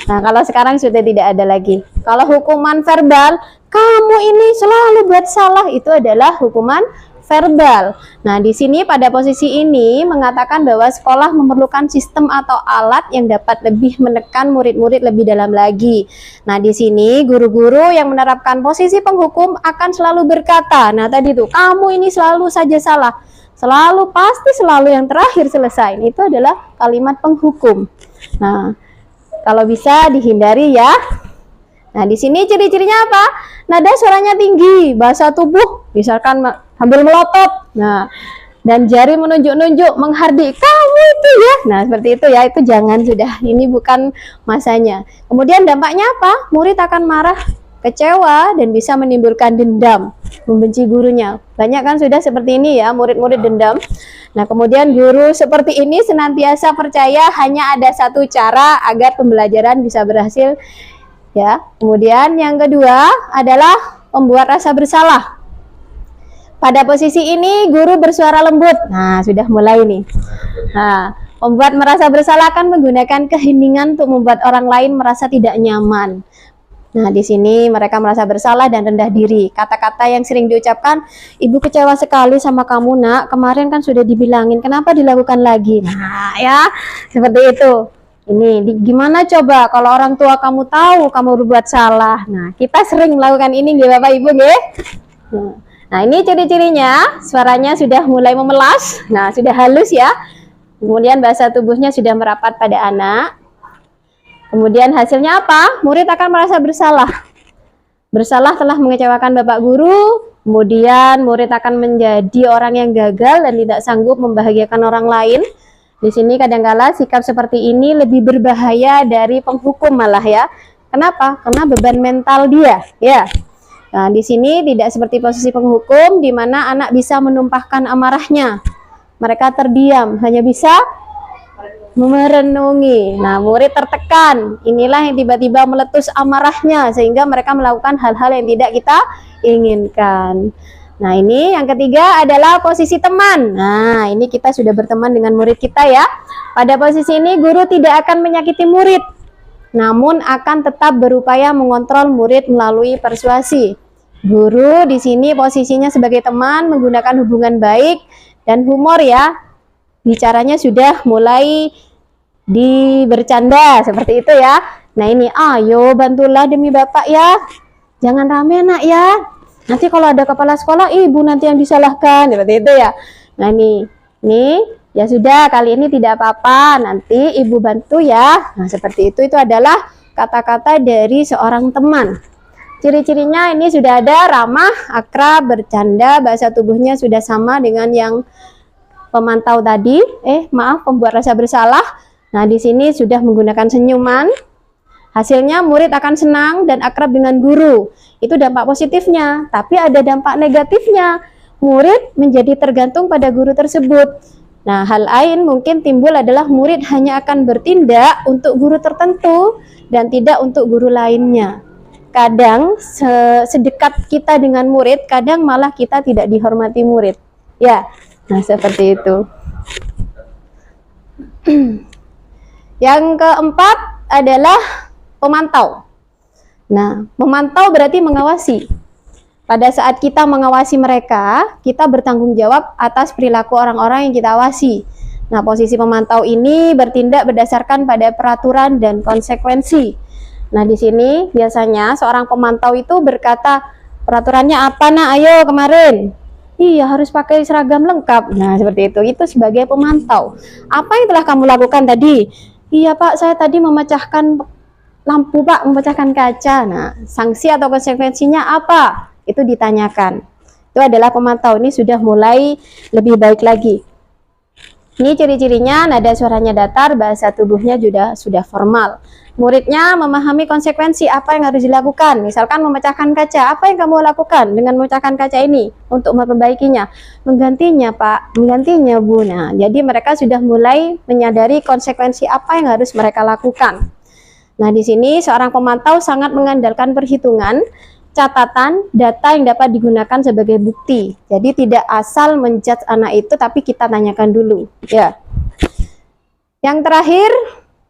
Speaker 4: Nah, kalau sekarang sudah tidak ada lagi. Kalau hukuman verbal, kamu ini selalu buat salah, itu adalah hukuman verbal. Nah, di sini pada posisi ini mengatakan bahwa sekolah memerlukan sistem atau alat yang dapat lebih menekan murid-murid lebih dalam lagi. Nah, di sini guru-guru yang menerapkan posisi penghukum akan selalu berkata, nah tadi tuh, kamu ini selalu saja salah. Selalu, pasti selalu yang terakhir selesai. Itu adalah kalimat penghukum. Nah, kalau bisa dihindari ya. Nah, di sini ciri-cirinya apa? Nada suaranya tinggi, bahasa tubuh, misalkan sambil melotot. Nah, dan jari menunjuk-nunjuk, menghardik, kamu itu ya. Nah, seperti itu ya, itu jangan sudah. Ini bukan masanya. Kemudian dampaknya apa? Murid akan marah, kecewa, dan bisa menimbulkan dendam, membenci gurunya. Banyak kan sudah seperti ini ya, murid-murid dendam. Nah, kemudian guru seperti ini senantiasa percaya hanya ada satu cara agar pembelajaran bisa berhasil. Ya, kemudian yang kedua adalah membuat rasa bersalah. Pada posisi ini guru bersuara lembut. Nah, sudah mulai nih. Nah, membuat merasa bersalah kan menggunakan keheningan untuk membuat orang lain merasa tidak nyaman. Nah, di sini mereka merasa bersalah dan rendah diri. Kata-kata yang sering diucapkan, ibu kecewa sekali sama kamu nak, kemarin kan sudah dibilangin, kenapa dilakukan lagi? Nah, ya, seperti itu. Ini gimana coba kalau orang tua kamu tahu kamu berbuat salah. Nah, kita sering melakukan ini nggih Bapak Ibu nggih. Nah, ini ciri-cirinya, suaranya sudah mulai memelas. Nah, sudah halus ya. Kemudian bahasa tubuhnya sudah merapat pada anak. Kemudian hasilnya apa? Murid akan merasa bersalah. Bersalah telah mengecewakan Bapak Guru. Kemudian murid akan menjadi orang yang gagal dan tidak sanggup membahagiakan orang lain. Di sini kadangkala sikap seperti ini lebih berbahaya dari penghukum malah ya. Kenapa? Karena beban mental dia, ya. Nah, di sini tidak seperti posisi penghukum di mana anak bisa menumpahkan amarahnya. Mereka terdiam, hanya bisa merenungi. Nah, murid tertekan. Inilah yang tiba-tiba meletus amarahnya sehingga mereka melakukan hal-hal yang tidak kita inginkan. Nah, ini yang ketiga adalah posisi teman. Nah, ini kita sudah berteman dengan murid kita ya. Pada posisi ini guru tidak akan menyakiti murid, namun akan tetap berupaya mengontrol murid melalui persuasi. Guru di sini posisinya sebagai teman, menggunakan hubungan baik dan humor ya. Bicaranya sudah mulai bercanda seperti itu ya. Nah, ini ayo bantulah demi Bapak ya. Jangan rame nak ya. Nanti kalau ada kepala sekolah, ibu nanti yang disalahkan, seperti itu ya. Nah, ini ya sudah, kali ini tidak apa-apa, nanti ibu bantu ya. Nah, seperti itu adalah kata-kata dari seorang teman. Ciri-cirinya ini sudah ada ramah, akrab, bercanda, bahasa tubuhnya sudah sama dengan yang pemantau tadi. Pembuat rasa bersalah. Nah, di sini sudah menggunakan senyuman. Hasilnya murid akan senang dan akrab dengan guru. Itu dampak positifnya, tapi ada dampak negatifnya. Murid menjadi tergantung pada guru tersebut. Nah, hal lain mungkin timbul adalah murid hanya akan bertindak untuk guru tertentu dan tidak untuk guru lainnya. Kadang sedekat kita dengan murid, kadang malah kita tidak dihormati murid. Ya, nah seperti itu. Yang keempat adalah pemantau. Nah, memantau berarti mengawasi. Pada saat kita mengawasi mereka, kita bertanggung jawab atas perilaku orang-orang yang kita awasi. Nah, posisi pemantau ini bertindak berdasarkan pada peraturan dan konsekuensi. Nah, di sini biasanya seorang pemantau itu berkata, peraturannya apa nak? Ayo kemarin. Iya, harus pakai seragam lengkap. Nah, seperti itu. Itu sebagai pemantau. Apa yang telah kamu lakukan tadi? Iya Pak, saya tadi memecahkan lampu Pak, memecahkan kaca. Nah, sanksi atau konsekuensinya apa? Itu ditanyakan. Itu adalah pemantau. Ini sudah mulai lebih baik lagi. Ini ciri-cirinya, nada suaranya datar, bahasa tubuhnya sudah formal. Muridnya memahami konsekuensi apa yang harus dilakukan. Misalkan memecahkan kaca, apa yang kamu lakukan dengan memecahkan kaca ini untuk memperbaikinya? Menggantinya Pak, menggantinya Bu. Nah, jadi mereka sudah mulai menyadari konsekuensi apa yang harus mereka lakukan. Nah, di sini seorang pemantau sangat mengandalkan perhitungan, catatan, data yang dapat digunakan sebagai bukti. Jadi tidak asal menjudge anak itu, tapi kita tanyakan dulu. Ya. Yang terakhir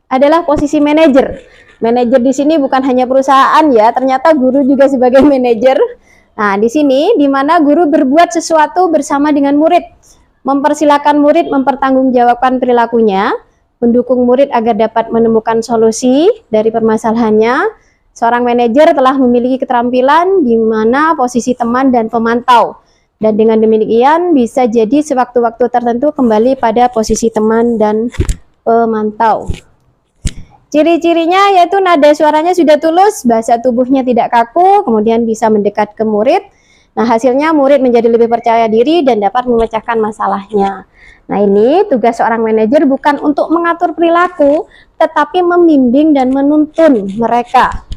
Speaker 4: adalah posisi manajer. Manajer di sini bukan hanya perusahaan ya, ternyata guru juga sebagai manajer. Nah, di sini di mana guru berbuat sesuatu bersama dengan murid, mempersilahkan murid mempertanggungjawabkan perilakunya, mendukung murid agar dapat menemukan solusi dari permasalahannya. Seorang manajer telah memiliki keterampilan di mana posisi teman dan pemantau. Dan dengan demikian bisa jadi sewaktu-waktu tertentu kembali pada posisi teman dan pemantau. Ciri-cirinya yaitu nada suaranya sudah tulus, bahasa tubuhnya tidak kaku, kemudian bisa mendekat ke murid. Nah, hasilnya murid menjadi lebih percaya diri dan dapat memecahkan masalahnya. Nah, ini tugas seorang manajer bukan untuk mengatur perilaku, tetapi membimbing dan menuntun mereka.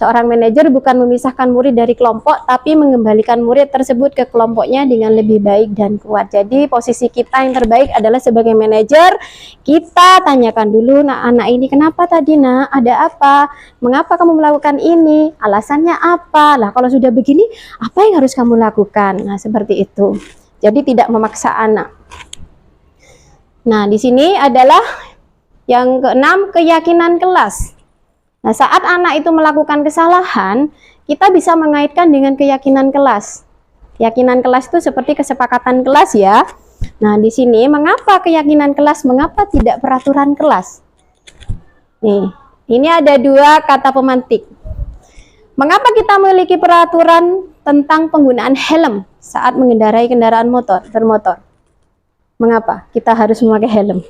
Speaker 4: Seorang manajer bukan memisahkan murid dari kelompok, tapi mengembalikan murid tersebut ke kelompoknya dengan lebih baik dan kuat. Jadi posisi kita yang terbaik adalah sebagai manajer, kita tanyakan dulu, nah anak ini kenapa tadi nak? Ada apa? Mengapa kamu melakukan ini? Alasannya apa? Lah kalau sudah begini, apa yang harus kamu lakukan? Nah seperti itu. Jadi tidak memaksa anak. Nah di sini adalah yang keenam, keyakinan kelas. Nah, saat anak itu melakukan kesalahan, kita bisa mengaitkan dengan keyakinan kelas. Keyakinan kelas itu seperti kesepakatan kelas ya. Nah, di sini mengapa keyakinan kelas, mengapa tidak peraturan kelas? Nih, ini ada dua kata pemantik. Mengapa kita memiliki peraturan tentang penggunaan helm saat mengendarai kendaraan bermotor? Mengapa kita harus memakai helm?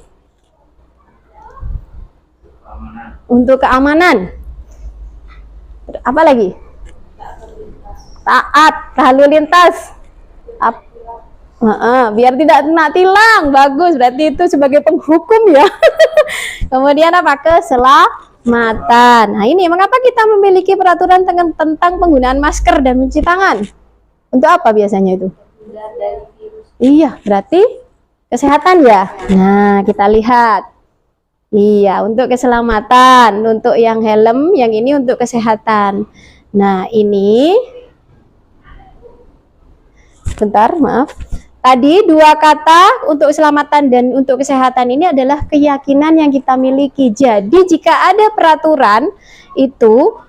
Speaker 4: Untuk keamanan. Apa lagi? Taat, lalu lintas. Biar tidak kena tilang. Bagus, berarti itu sebagai penghukum ya. Kemudian apa? Keselamatan. Nah ini mengapa kita memiliki peraturan tentang penggunaan masker dan mencuci tangan? Untuk apa biasanya itu? Iya, berarti kesehatan ya. Nah kita lihat. Iya, untuk keselamatan, untuk yang helm, yang ini untuk kesehatan. Nah, ini bentar, maaf. Tadi dua kata untuk keselamatan dan untuk kesehatan ini adalah keyakinan yang kita miliki. Jadi, jika ada peraturan itu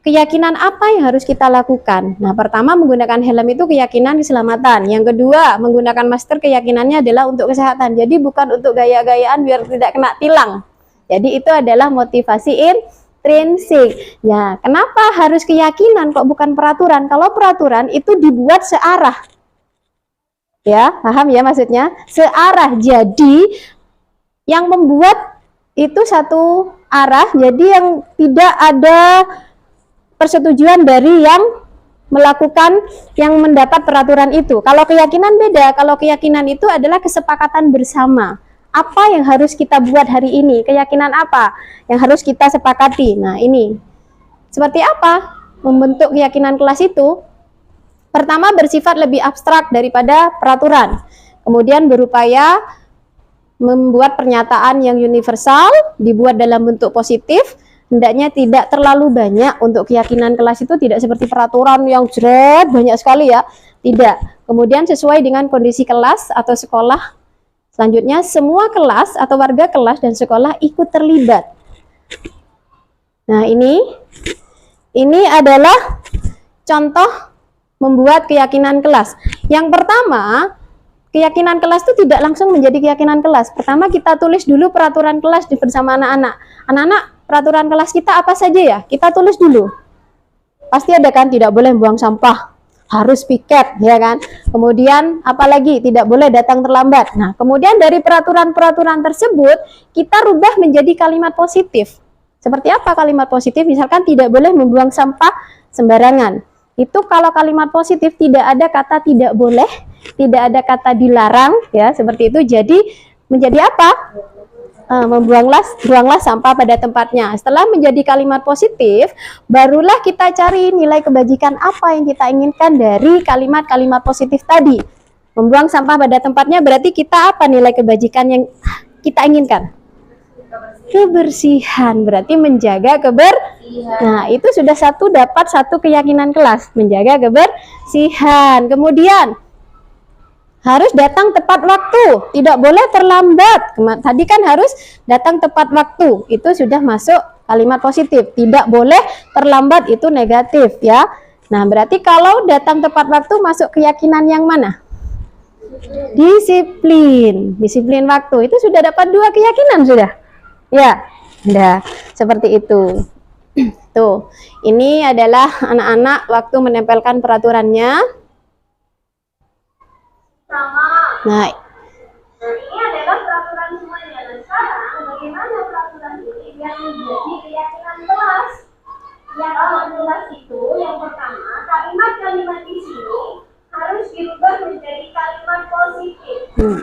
Speaker 4: keyakinan apa yang harus kita lakukan? Nah, pertama menggunakan helm itu keyakinan keselamatan. Yang kedua, menggunakan masker keyakinannya adalah untuk kesehatan. Jadi bukan untuk gaya-gayaan biar tidak kena tilang. Jadi itu adalah motivasi intrinsik. Ya, kenapa harus keyakinan kok bukan peraturan? Kalau peraturan itu dibuat searah. Ya, paham ya maksudnya? Searah. Jadi yang membuat itu satu arah. Jadi yang tidak ada persetujuan dari yang melakukan, yang mendapat peraturan itu. Kalau keyakinan beda. Kalau keyakinan itu adalah kesepakatan bersama. Apa yang harus kita buat hari ini? Keyakinan apa yang harus kita sepakati? Nah, ini. Seperti apa membentuk keyakinan kelas itu? Pertama, bersifat lebih abstrak daripada peraturan. Kemudian berupaya membuat pernyataan yang universal, dibuat dalam bentuk positif, hendaknya tidak terlalu banyak. Untuk keyakinan kelas itu tidak seperti peraturan yang jeret banyak sekali ya, tidak. Kemudian sesuai dengan kondisi kelas atau sekolah. Selanjutnya, semua kelas atau warga kelas dan sekolah ikut terlibat. Nah, ini adalah contoh membuat keyakinan kelas. Yang pertama, keyakinan kelas itu tidak langsung menjadi keyakinan kelas. Pertama, kita tulis dulu peraturan kelas bersama anak-anak. Anak-anak, peraturan kelas kita apa saja ya? Kita tulis dulu. Pasti ada kan, tidak boleh buang sampah, harus piket, ya kan? Kemudian apalagi, tidak boleh datang terlambat. Nah, kemudian dari peraturan-peraturan tersebut, kita rubah menjadi kalimat positif. Seperti apa kalimat positif? Misalkan tidak boleh membuang sampah sembarangan. Itu kalau kalimat positif tidak ada kata tidak boleh, tidak ada kata dilarang, ya seperti itu. Jadi menjadi apa? Buanglah sampah pada tempatnya. Setelah menjadi kalimat positif, barulah kita cari nilai kebajikan apa yang kita inginkan dari kalimat-kalimat positif tadi. Membuang sampah pada tempatnya berarti kita apa nilai kebajikan yang kita inginkan? Kebersihan, berarti menjaga kebersihan. Nah, itu sudah dapat satu keyakinan kelas, menjaga kebersihan. Kemudian harus datang tepat waktu, tidak boleh terlambat. Tadi kan harus datang tepat waktu, itu sudah masuk kalimat positif. Tidak boleh terlambat, itu negatif ya. Nah, berarti kalau datang tepat waktu masuk keyakinan yang mana? Disiplin waktu. Itu sudah dapat 2 keyakinan sudah. Ya, udah seperti itu. Tuh, ini adalah anak-anak waktu menempelkan peraturannya. Nah, ini adalah peraturan semuanya. Dan sekarang bagaimana peraturan ini biar menjadi keyakinan kelas? Yang kelas itu yang pertama, kalimat-kalimat di sini harus dirubah menjadi kalimat positif.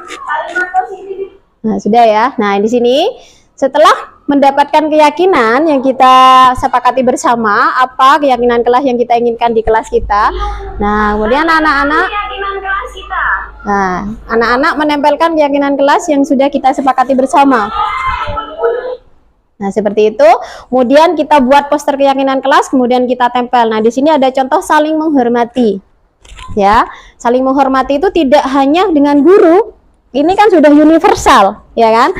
Speaker 4: Kalimat positif. Nah, sudah ya. Nah, di sini setelah mendapatkan keyakinan yang kita sepakati bersama, apa keyakinan kelas yang kita inginkan di kelas kita. Nah, kemudian anak-anak menempelkan keyakinan kelas yang sudah kita sepakati bersama. Nah, seperti itu. Kemudian kita buat poster keyakinan kelas, kemudian kita tempel. Nah, di sini ada contoh saling menghormati. Ya, saling menghormati itu tidak hanya dengan guru. Ini kan sudah universal, ya kan?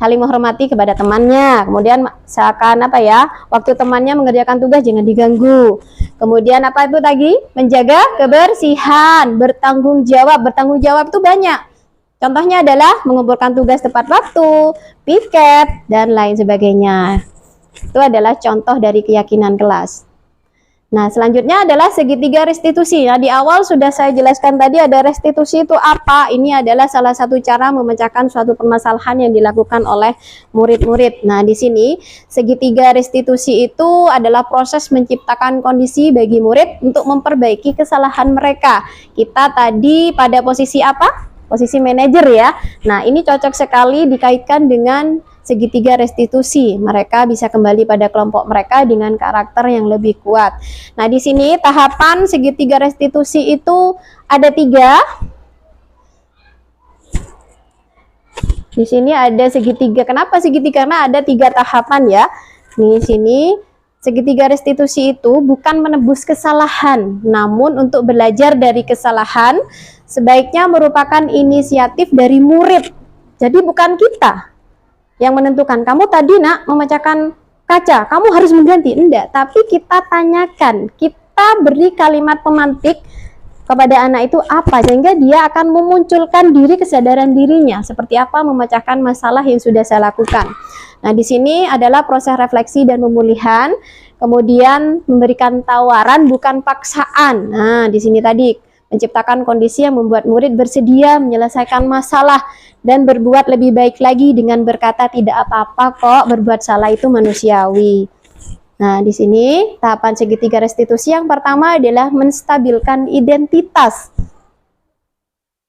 Speaker 4: Saling menghormati kepada temannya. Kemudian seakan apa ya, waktu temannya mengerjakan tugas jangan diganggu. Kemudian apa itu tadi? Menjaga kebersihan, bertanggung jawab. Bertanggung jawab itu banyak. Contohnya adalah mengumpulkan tugas tepat waktu, piket, dan lain sebagainya. Itu adalah contoh dari keyakinan kelas. Nah, selanjutnya adalah segitiga restitusi. Nah, di awal sudah saya jelaskan tadi ada restitusi itu apa. Ini adalah salah satu cara memecahkan suatu permasalahan yang dilakukan oleh murid-murid. Nah, di sini segitiga restitusi itu adalah proses menciptakan kondisi bagi murid untuk memperbaiki kesalahan mereka. Kita tadi pada posisi apa? Posisi manajer ya. Nah, ini cocok sekali dikaitkan dengan segitiga restitusi. Mereka bisa kembali pada kelompok mereka dengan karakter yang lebih kuat. Nah, di sini tahapan segitiga restitusi itu ada 3. Di sini ada segitiga. Kenapa segitiga? Karena ada 3 tahapan ya. Di sini segitiga restitusi itu bukan menebus kesalahan, namun untuk belajar dari kesalahan sebaiknya merupakan inisiatif dari murid. Jadi bukan kita yang menentukan, kamu tadi nak memecahkan kaca, kamu harus mengganti. Enggak, tapi kita tanyakan, kita beri kalimat pemantik kepada anak itu apa, sehingga dia akan memunculkan kesadaran dirinya, seperti apa memecahkan masalah yang sudah saya lakukan. Nah, di sini adalah proses refleksi dan pemulihan, kemudian memberikan tawaran bukan paksaan. Nah, di sini tadi menciptakan kondisi yang membuat murid bersedia menyelesaikan masalah dan berbuat lebih baik lagi dengan berkata tidak apa-apa kok, berbuat salah itu manusiawi. Nah, di sini tahapan segitiga restitusi yang pertama adalah menstabilkan identitas.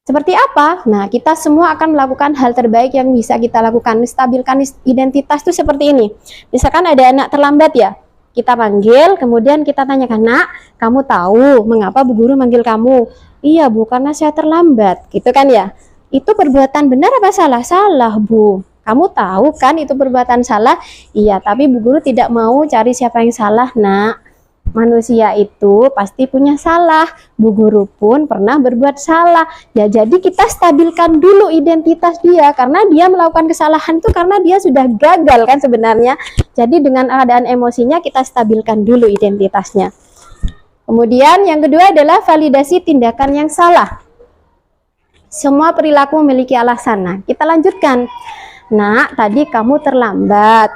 Speaker 4: Seperti apa? Nah, kita semua akan melakukan hal terbaik yang bisa kita lakukan. Menstabilkan identitas itu seperti ini. Misalkan ada anak terlambat ya, kita panggil, kemudian kita tanyakan, "Nak, kamu tahu mengapa Bu Guru manggil kamu?" "Iya Bu, karena saya terlambat." Gitu kan ya. Itu perbuatan benar apa salah? Salah Bu. Kamu tahu kan itu perbuatan salah? Iya, tapi Bu Guru tidak mau cari siapa yang salah, Nak. Manusia itu pasti punya salah. Bu Guru pun pernah berbuat salah. Ya, jadi kita stabilkan dulu identitas dia, karena dia melakukan kesalahan itu karena dia sudah gagal kan sebenarnya. Jadi dengan keadaan emosinya kita stabilkan dulu identitasnya. Kemudian yang kedua adalah validasi tindakan yang salah. Semua perilaku memiliki alasan. Nah, kita lanjutkan. "Nak, tadi kamu terlambat.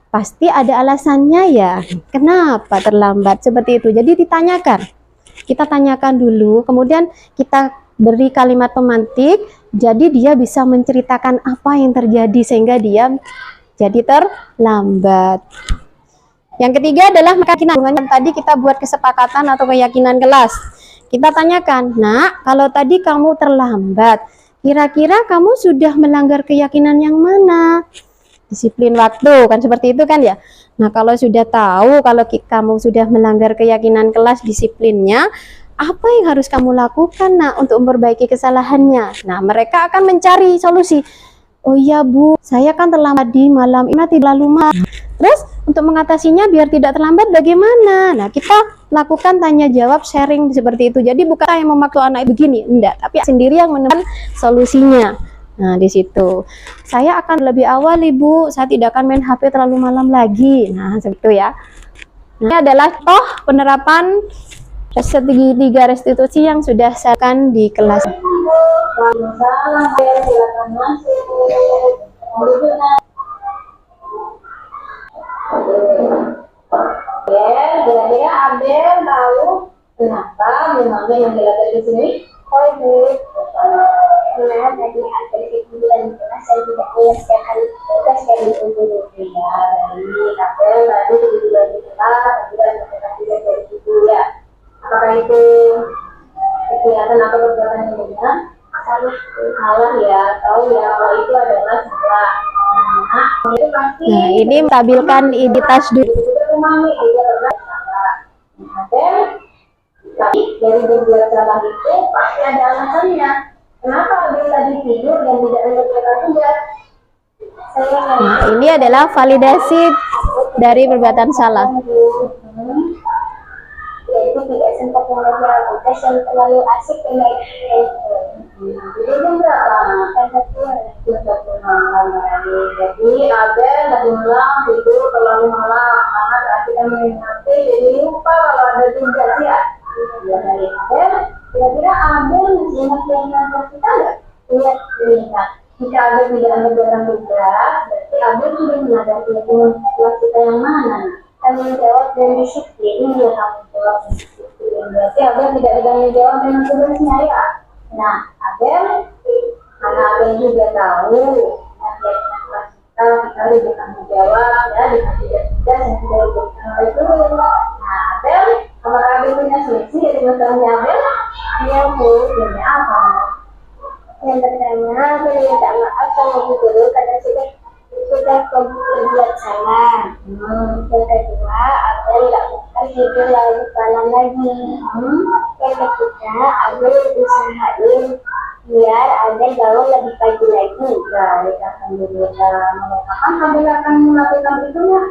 Speaker 4: Pasti ada alasannya ya. Kenapa terlambat?" Seperti itu. Jadi ditanyakan. Kita tanyakan dulu, kemudian kita beri kalimat pemantik. Jadi dia bisa menceritakan apa yang terjadi sehingga dia jadi terlambat. Yang ketiga adalah keyakinan. Yang tadi kita buat kesepakatan atau keyakinan kelas. Kita tanyakan, "Nak, kalau tadi kamu terlambat, kira-kira kamu sudah melanggar keyakinan yang mana?" Disiplin waktu, kan seperti itu kan ya. Nah, kalau sudah tahu kalau kamu sudah melanggar keyakinan kelas disiplinnya, apa yang harus kamu lakukan, Nak, untuk memperbaiki kesalahannya? Nah, mereka akan mencari solusi. "Oh iya Bu, saya kan terlambat di malam ini, tidak lalu malam." Terus untuk mengatasinya biar tidak terlambat bagaimana? Nah, kita lakukan tanya jawab, sharing seperti itu. Jadi bukan yang memaksa anak begini, enggak, tapi sendiri yang menemukan solusinya. Nah, di situ saya akan lebih awal Ibu, saya tidak akan main HP terlalu malam lagi. Nah, seperti itu ya. Nah, ini adalah penerapan segitiga restitusi yang sudah saya akan di kelas.
Speaker 5: Kira-kira Abel tahu kenapa memangnya yang dilakukan di sini? Oh Ibu, karena tadi Abel itu bilang saya tidak menyiapkan tugas yang ditunggu. Ya, baik. Abel tadi juga bilang tidak melakukan tugas dari ibu ya. Apakah itu kegiatan atau perbuatan yang benar? Salah ya, tahu ya kalau itu adalah salah.
Speaker 4: Nah, ini menstabilkan identitas dulu.
Speaker 5: Tapi dari berbuat salah itu pasti ada alasannya. Kenapa Abel tadi tidur dan tidak mengerjakan tugas?
Speaker 4: Nah, ini adalah validasi dari perbuatan salah.
Speaker 5: Yaitu tidak sempat mengerjakan tugas yang terlalu asik dengan jadi berapa? Jadi Abel tadi malam tidur terlalu malam karena keasikan main HP jadi lupa kalau ada tugas ya. Abel, kira-kira Abel masih ingat yang kita nggak? Ingat. Jika Abel tidak mengerjakan tugas, berarti Abel sudah mengajar tugas kita yang mana? Tanggung jawab dan disiplin ini yang tanggung jawab dan disiplin. Berarti Abel tidak bertanggung jawab dengan tugasnya ya. Nah, Abel, karena Abel juga tahu kita lebih bertanggung jawab ya dengan tugas yang sudah diberikan oleh guru. Nah, Abel, apakah Abel punya solusi dari masalahnya Abel? Iya Bu, punya apa? Yang pertama, Abel minta maaf sama Bu Guru karena sudah berbuat salah. Yang kedua, Abel nggak bukan tidur lalu malam lagi. Yang ketiga, Abel usahain biar Abel bangun lebih pagi lagi. Baik, alhamdulillah. Kapan Abel akan melakukan itu ya?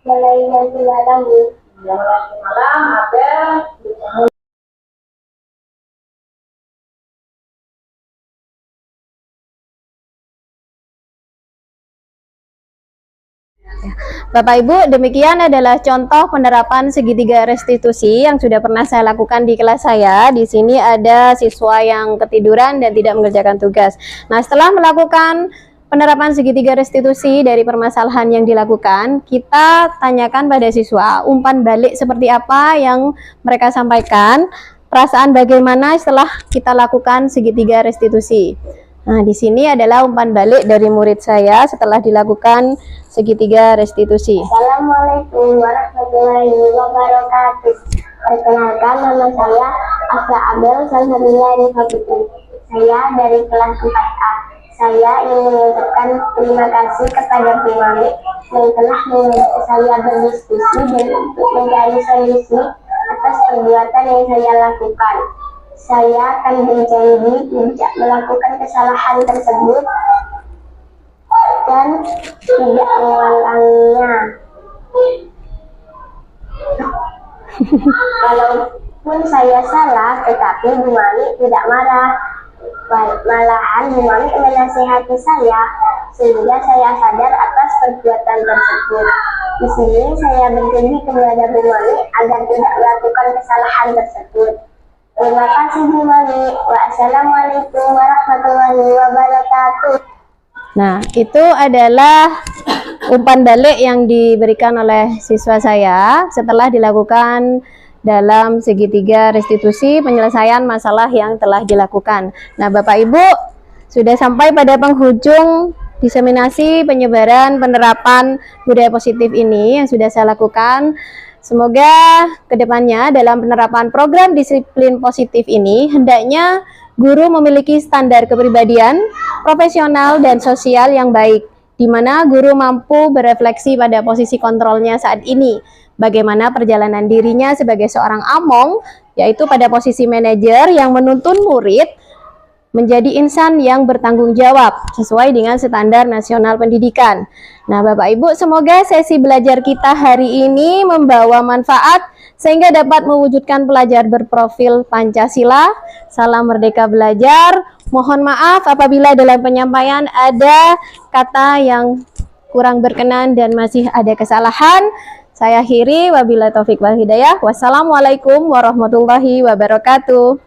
Speaker 5: Mulai nanti malam nih. Mulai nanti malam, Abel bisa
Speaker 4: Bapak Ibu, demikian adalah contoh penerapan segitiga restitusi yang sudah pernah saya lakukan di kelas saya. Di sini ada siswa yang ketiduran dan tidak mengerjakan tugas. Nah, setelah melakukan penerapan segitiga restitusi dari permasalahan yang dilakukan, kita tanyakan pada siswa umpan balik seperti apa yang mereka sampaikan, perasaan bagaimana setelah kita lakukan segitiga restitusi. Nah, di sini adalah umpan balik dari murid saya setelah dilakukan segitiga restitusi.
Speaker 5: Assalamualaikum warahmatullahi wabarakatuh. Perkenalkan, nama saya Asa Abel, salah satunya dari Fakultas Saya dari kelas 4A. Saya ingin mengucapkan terima kasih kepada Bu Mami yang telah mengajak saya berdiskusi dan untuk mencari solusi atas perbuatan yang saya lakukan. Saya akan berjanji tidak melakukan kesalahan tersebut dan tidak mengulanginya. Walaupun saya salah, tetapi Bu Mami tidak marah. Malahan Bu Mami menasihati saya sehingga saya sadar atas perbuatan tersebut. Di sini saya berjanji kepada Bu Mami agar tidak melakukan kesalahan tersebut. Terima kasih Bu Mami. Wassalamualaikum warahmatullahi wabarakatuh.
Speaker 4: Nah, itu adalah umpan balik yang diberikan oleh siswa saya setelah dilakukan dalam segitiga restitusi penyelesaian masalah yang telah dilakukan. Nah, Bapak Ibu, sudah sampai pada penghujung diseminasi penyebaran penerapan budaya positif ini yang sudah saya lakukan. Semoga kedepannya dalam penerapan program disiplin positif ini hendaknya guru memiliki standar kepribadian, profesional, dan sosial yang baik, di mana guru mampu berefleksi pada posisi kontrolnya saat ini, bagaimana perjalanan dirinya sebagai seorang among, yaitu pada posisi manajer yang menuntun murid menjadi insan yang bertanggung jawab sesuai dengan standar nasional pendidikan. Nah, Bapak Ibu, semoga sesi belajar kita hari ini membawa manfaat sehingga dapat mewujudkan pelajar berprofil Pancasila. Salam merdeka belajar. Mohon maaf apabila dalam penyampaian ada kata yang kurang berkenan dan masih ada kesalahan. Saya akhiri, wabillahi taufik wal hidayah. Wassalamualaikum warahmatullahi wabarakatuh.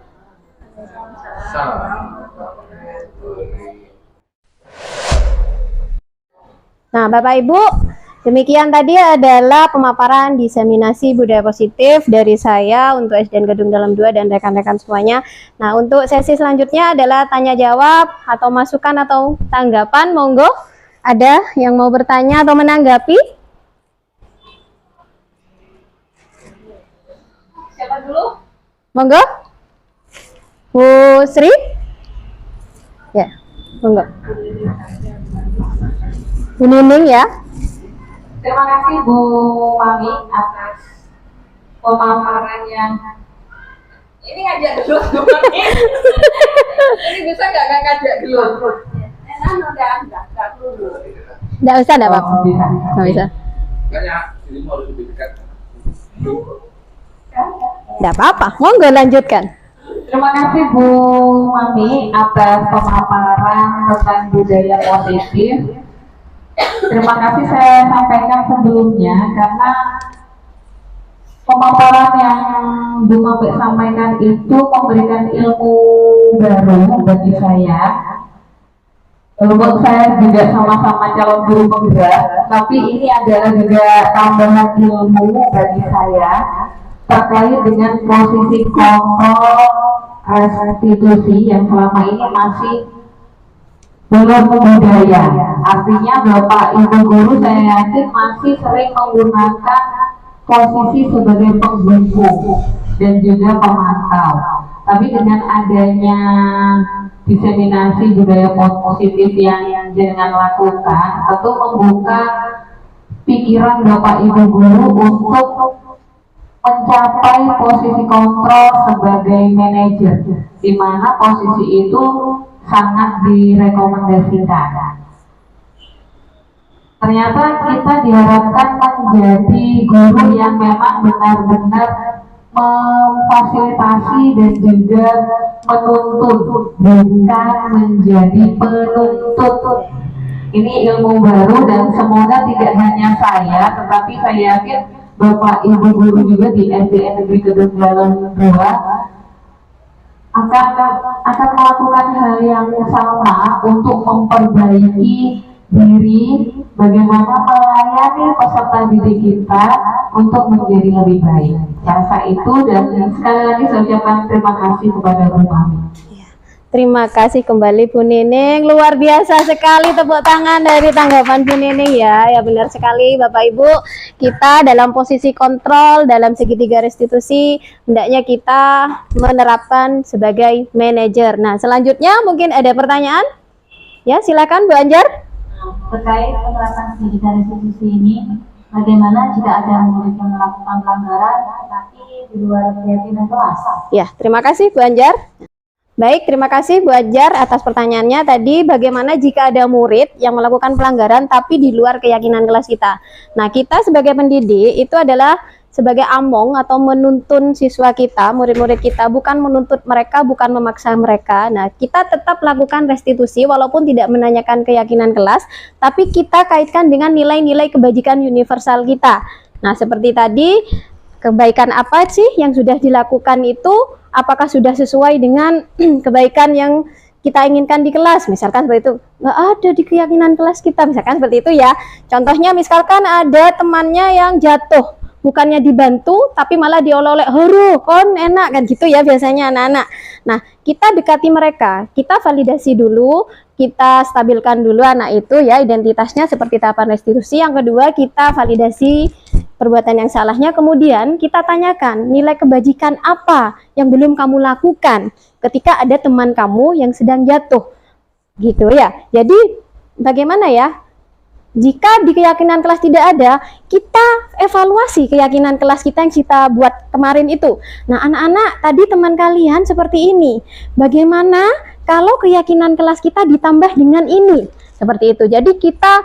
Speaker 4: Nah, Bapak Ibu, demikian tadi adalah pemaparan diseminasi budaya positif dari saya untuk SDN Gedung Dalam 2 dan rekan-rekan semuanya. Nah, untuk sesi selanjutnya adalah tanya jawab atau masukan atau tanggapan. Monggo, ada yang mau bertanya atau menanggapi?
Speaker 2: Siapa dulu?
Speaker 4: Monggo. Bu Sri? Ya, monggo. Bu Nining ya.
Speaker 6: Terima kasih Bu Mami atas pemaparan yang
Speaker 2: Ini ngajak dulu. Ini bisa nggak ngajak dulu? Enggak dulu.
Speaker 4: Nggak usah, nggak apa-apa. Nggak bisa. Nggak apa-apa, monggo lanjutkan.
Speaker 6: Terima kasih Bu Mami atas pemaparan tentang budaya positif. Terima kasih saya sampaikan sebelumnya karena pemaparan yang Bu Mami sampaikan itu memberikan ilmu baru bagi saya. Walaupun saya juga sama-sama calon guru penggerak, tapi ini adalah juga tambahan ilmu bagi saya terkait dengan posisi kontrol restitusi yang selama ini masih belum budaya. Artinya Bapak Ibu guru saya yakin masih sering menggunakan posisi sebagai penggembung dan juga pemantau. Tapi dengan adanya diseminasi budaya positif yang jangan lakukan, tentu membuka pikiran Bapak Ibu guru untuk mencapai posisi kontrol sebagai manajer, di mana posisi itu sangat direkomendasikan. Ternyata kita diharapkan menjadi guru yang memang benar-benar memfasilitasi dan juga menuntut, bukan menjadi penuntut. Ini ilmu baru dan semoga tidak hanya saya, tetapi saya yakin Bapak Ibu guru juga di SDN Negeri Gedung Dalam 2 akan melakukan hal yang sama untuk memperbaiki diri, bagaimana melayani peserta didik kita untuk menjadi lebih baik. Rasa itu, dan sekali lagi saya ucapkan terima kasih kepada Bu Mami.
Speaker 4: Terima kasih kembali Bu Nining. Luar biasa sekali, tepuk tangan dari tanggapan Bu Nining ya. Ya benar sekali Bapak Ibu, kita dalam posisi kontrol dalam segitiga restitusi hendaknya kita menerapkan sebagai manajer. Nah, selanjutnya mungkin ada pertanyaan? Ya, silakan Bu Anjar.
Speaker 6: Terkait penerapan segitiga restitusi ini, bagaimana jika ada murid yang melakukan pelanggaran tapi di luar keyakinan kelas?
Speaker 4: Ya, terima kasih Bu Anjar. Baik, terima kasih Bu Anjar atas pertanyaannya tadi. Bagaimana jika ada murid yang melakukan pelanggaran tapi di luar keyakinan kelas kita? Nah, kita sebagai pendidik itu adalah sebagai among atau menuntun siswa kita, murid-murid kita, bukan menuntut mereka, bukan memaksa mereka. Nah, kita tetap lakukan restitusi walaupun tidak menanyakan keyakinan kelas, tapi kita kaitkan dengan nilai-nilai kebajikan universal kita. Nah, seperti tadi, kebaikan apa sih yang sudah dilakukan itu? Apakah sudah sesuai dengan kebaikan yang kita inginkan di kelas? Misalkan seperti itu, nggak ada di keyakinan kelas kita, misalkan seperti itu ya. Contohnya misalkan ada temannya yang jatuh, bukannya dibantu tapi malah diolok-olok, "Huru, kon enak," kan gitu ya biasanya anak-anak. Nah, kita dekati mereka, kita validasi dulu, kita stabilkan dulu anak itu ya identitasnya seperti tahapan restitusi. Yang kedua, kita validasi perbuatan yang salahnya, kemudian kita tanyakan nilai kebajikan apa yang belum kamu lakukan ketika ada teman kamu yang sedang jatuh gitu ya. Jadi bagaimana ya jika di keyakinan kelas tidak ada, kita evaluasi keyakinan kelas kita yang kita buat kemarin itu. Nah, anak-anak, tadi teman kalian seperti ini, bagaimana kalau keyakinan kelas kita ditambah dengan ini seperti itu. Jadi kita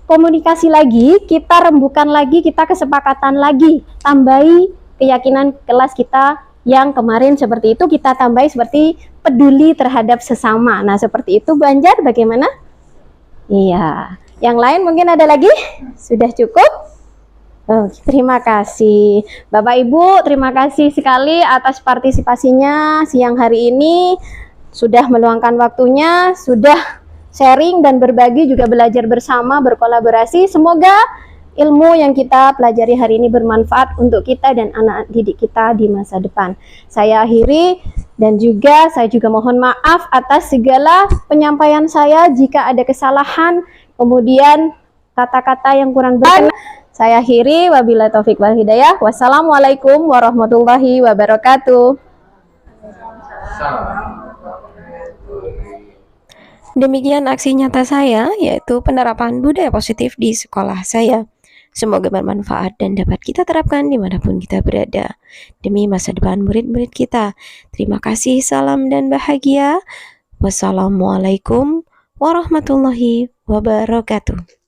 Speaker 4: komunikasi lagi, kita rembukan lagi, kita kesepakatan lagi, tambahi keyakinan kelas kita yang kemarin seperti itu, kita tambahi seperti peduli terhadap sesama. Nah, seperti itu Bu Anjar, bagaimana? Iya, yang lain mungkin ada lagi? Sudah cukup? Oh, terima kasih Bapak Ibu, terima kasih sekali atas partisipasinya siang hari ini, sudah meluangkan waktunya, sudah sharing dan berbagi, juga belajar bersama, berkolaborasi. Semoga ilmu yang kita pelajari hari ini bermanfaat untuk kita dan anak didik kita di masa depan. Saya akhiri dan juga saya juga mohon maaf atas segala penyampaian saya jika ada kesalahan, kemudian kata-kata yang kurang berkenan. Saya akhiri, wabillahi taufik wal hidayah. Wassalamualaikum warahmatullahi wabarakatuh.
Speaker 1: Demikian aksi nyata saya, yaitu penerapan budaya positif di sekolah saya. Semoga bermanfaat dan dapat kita terapkan dimanapun kita berada, demi masa depan murid-murid kita. Terima kasih, salam dan bahagia. Wassalamualaikum warahmatullahi wabarakatuh.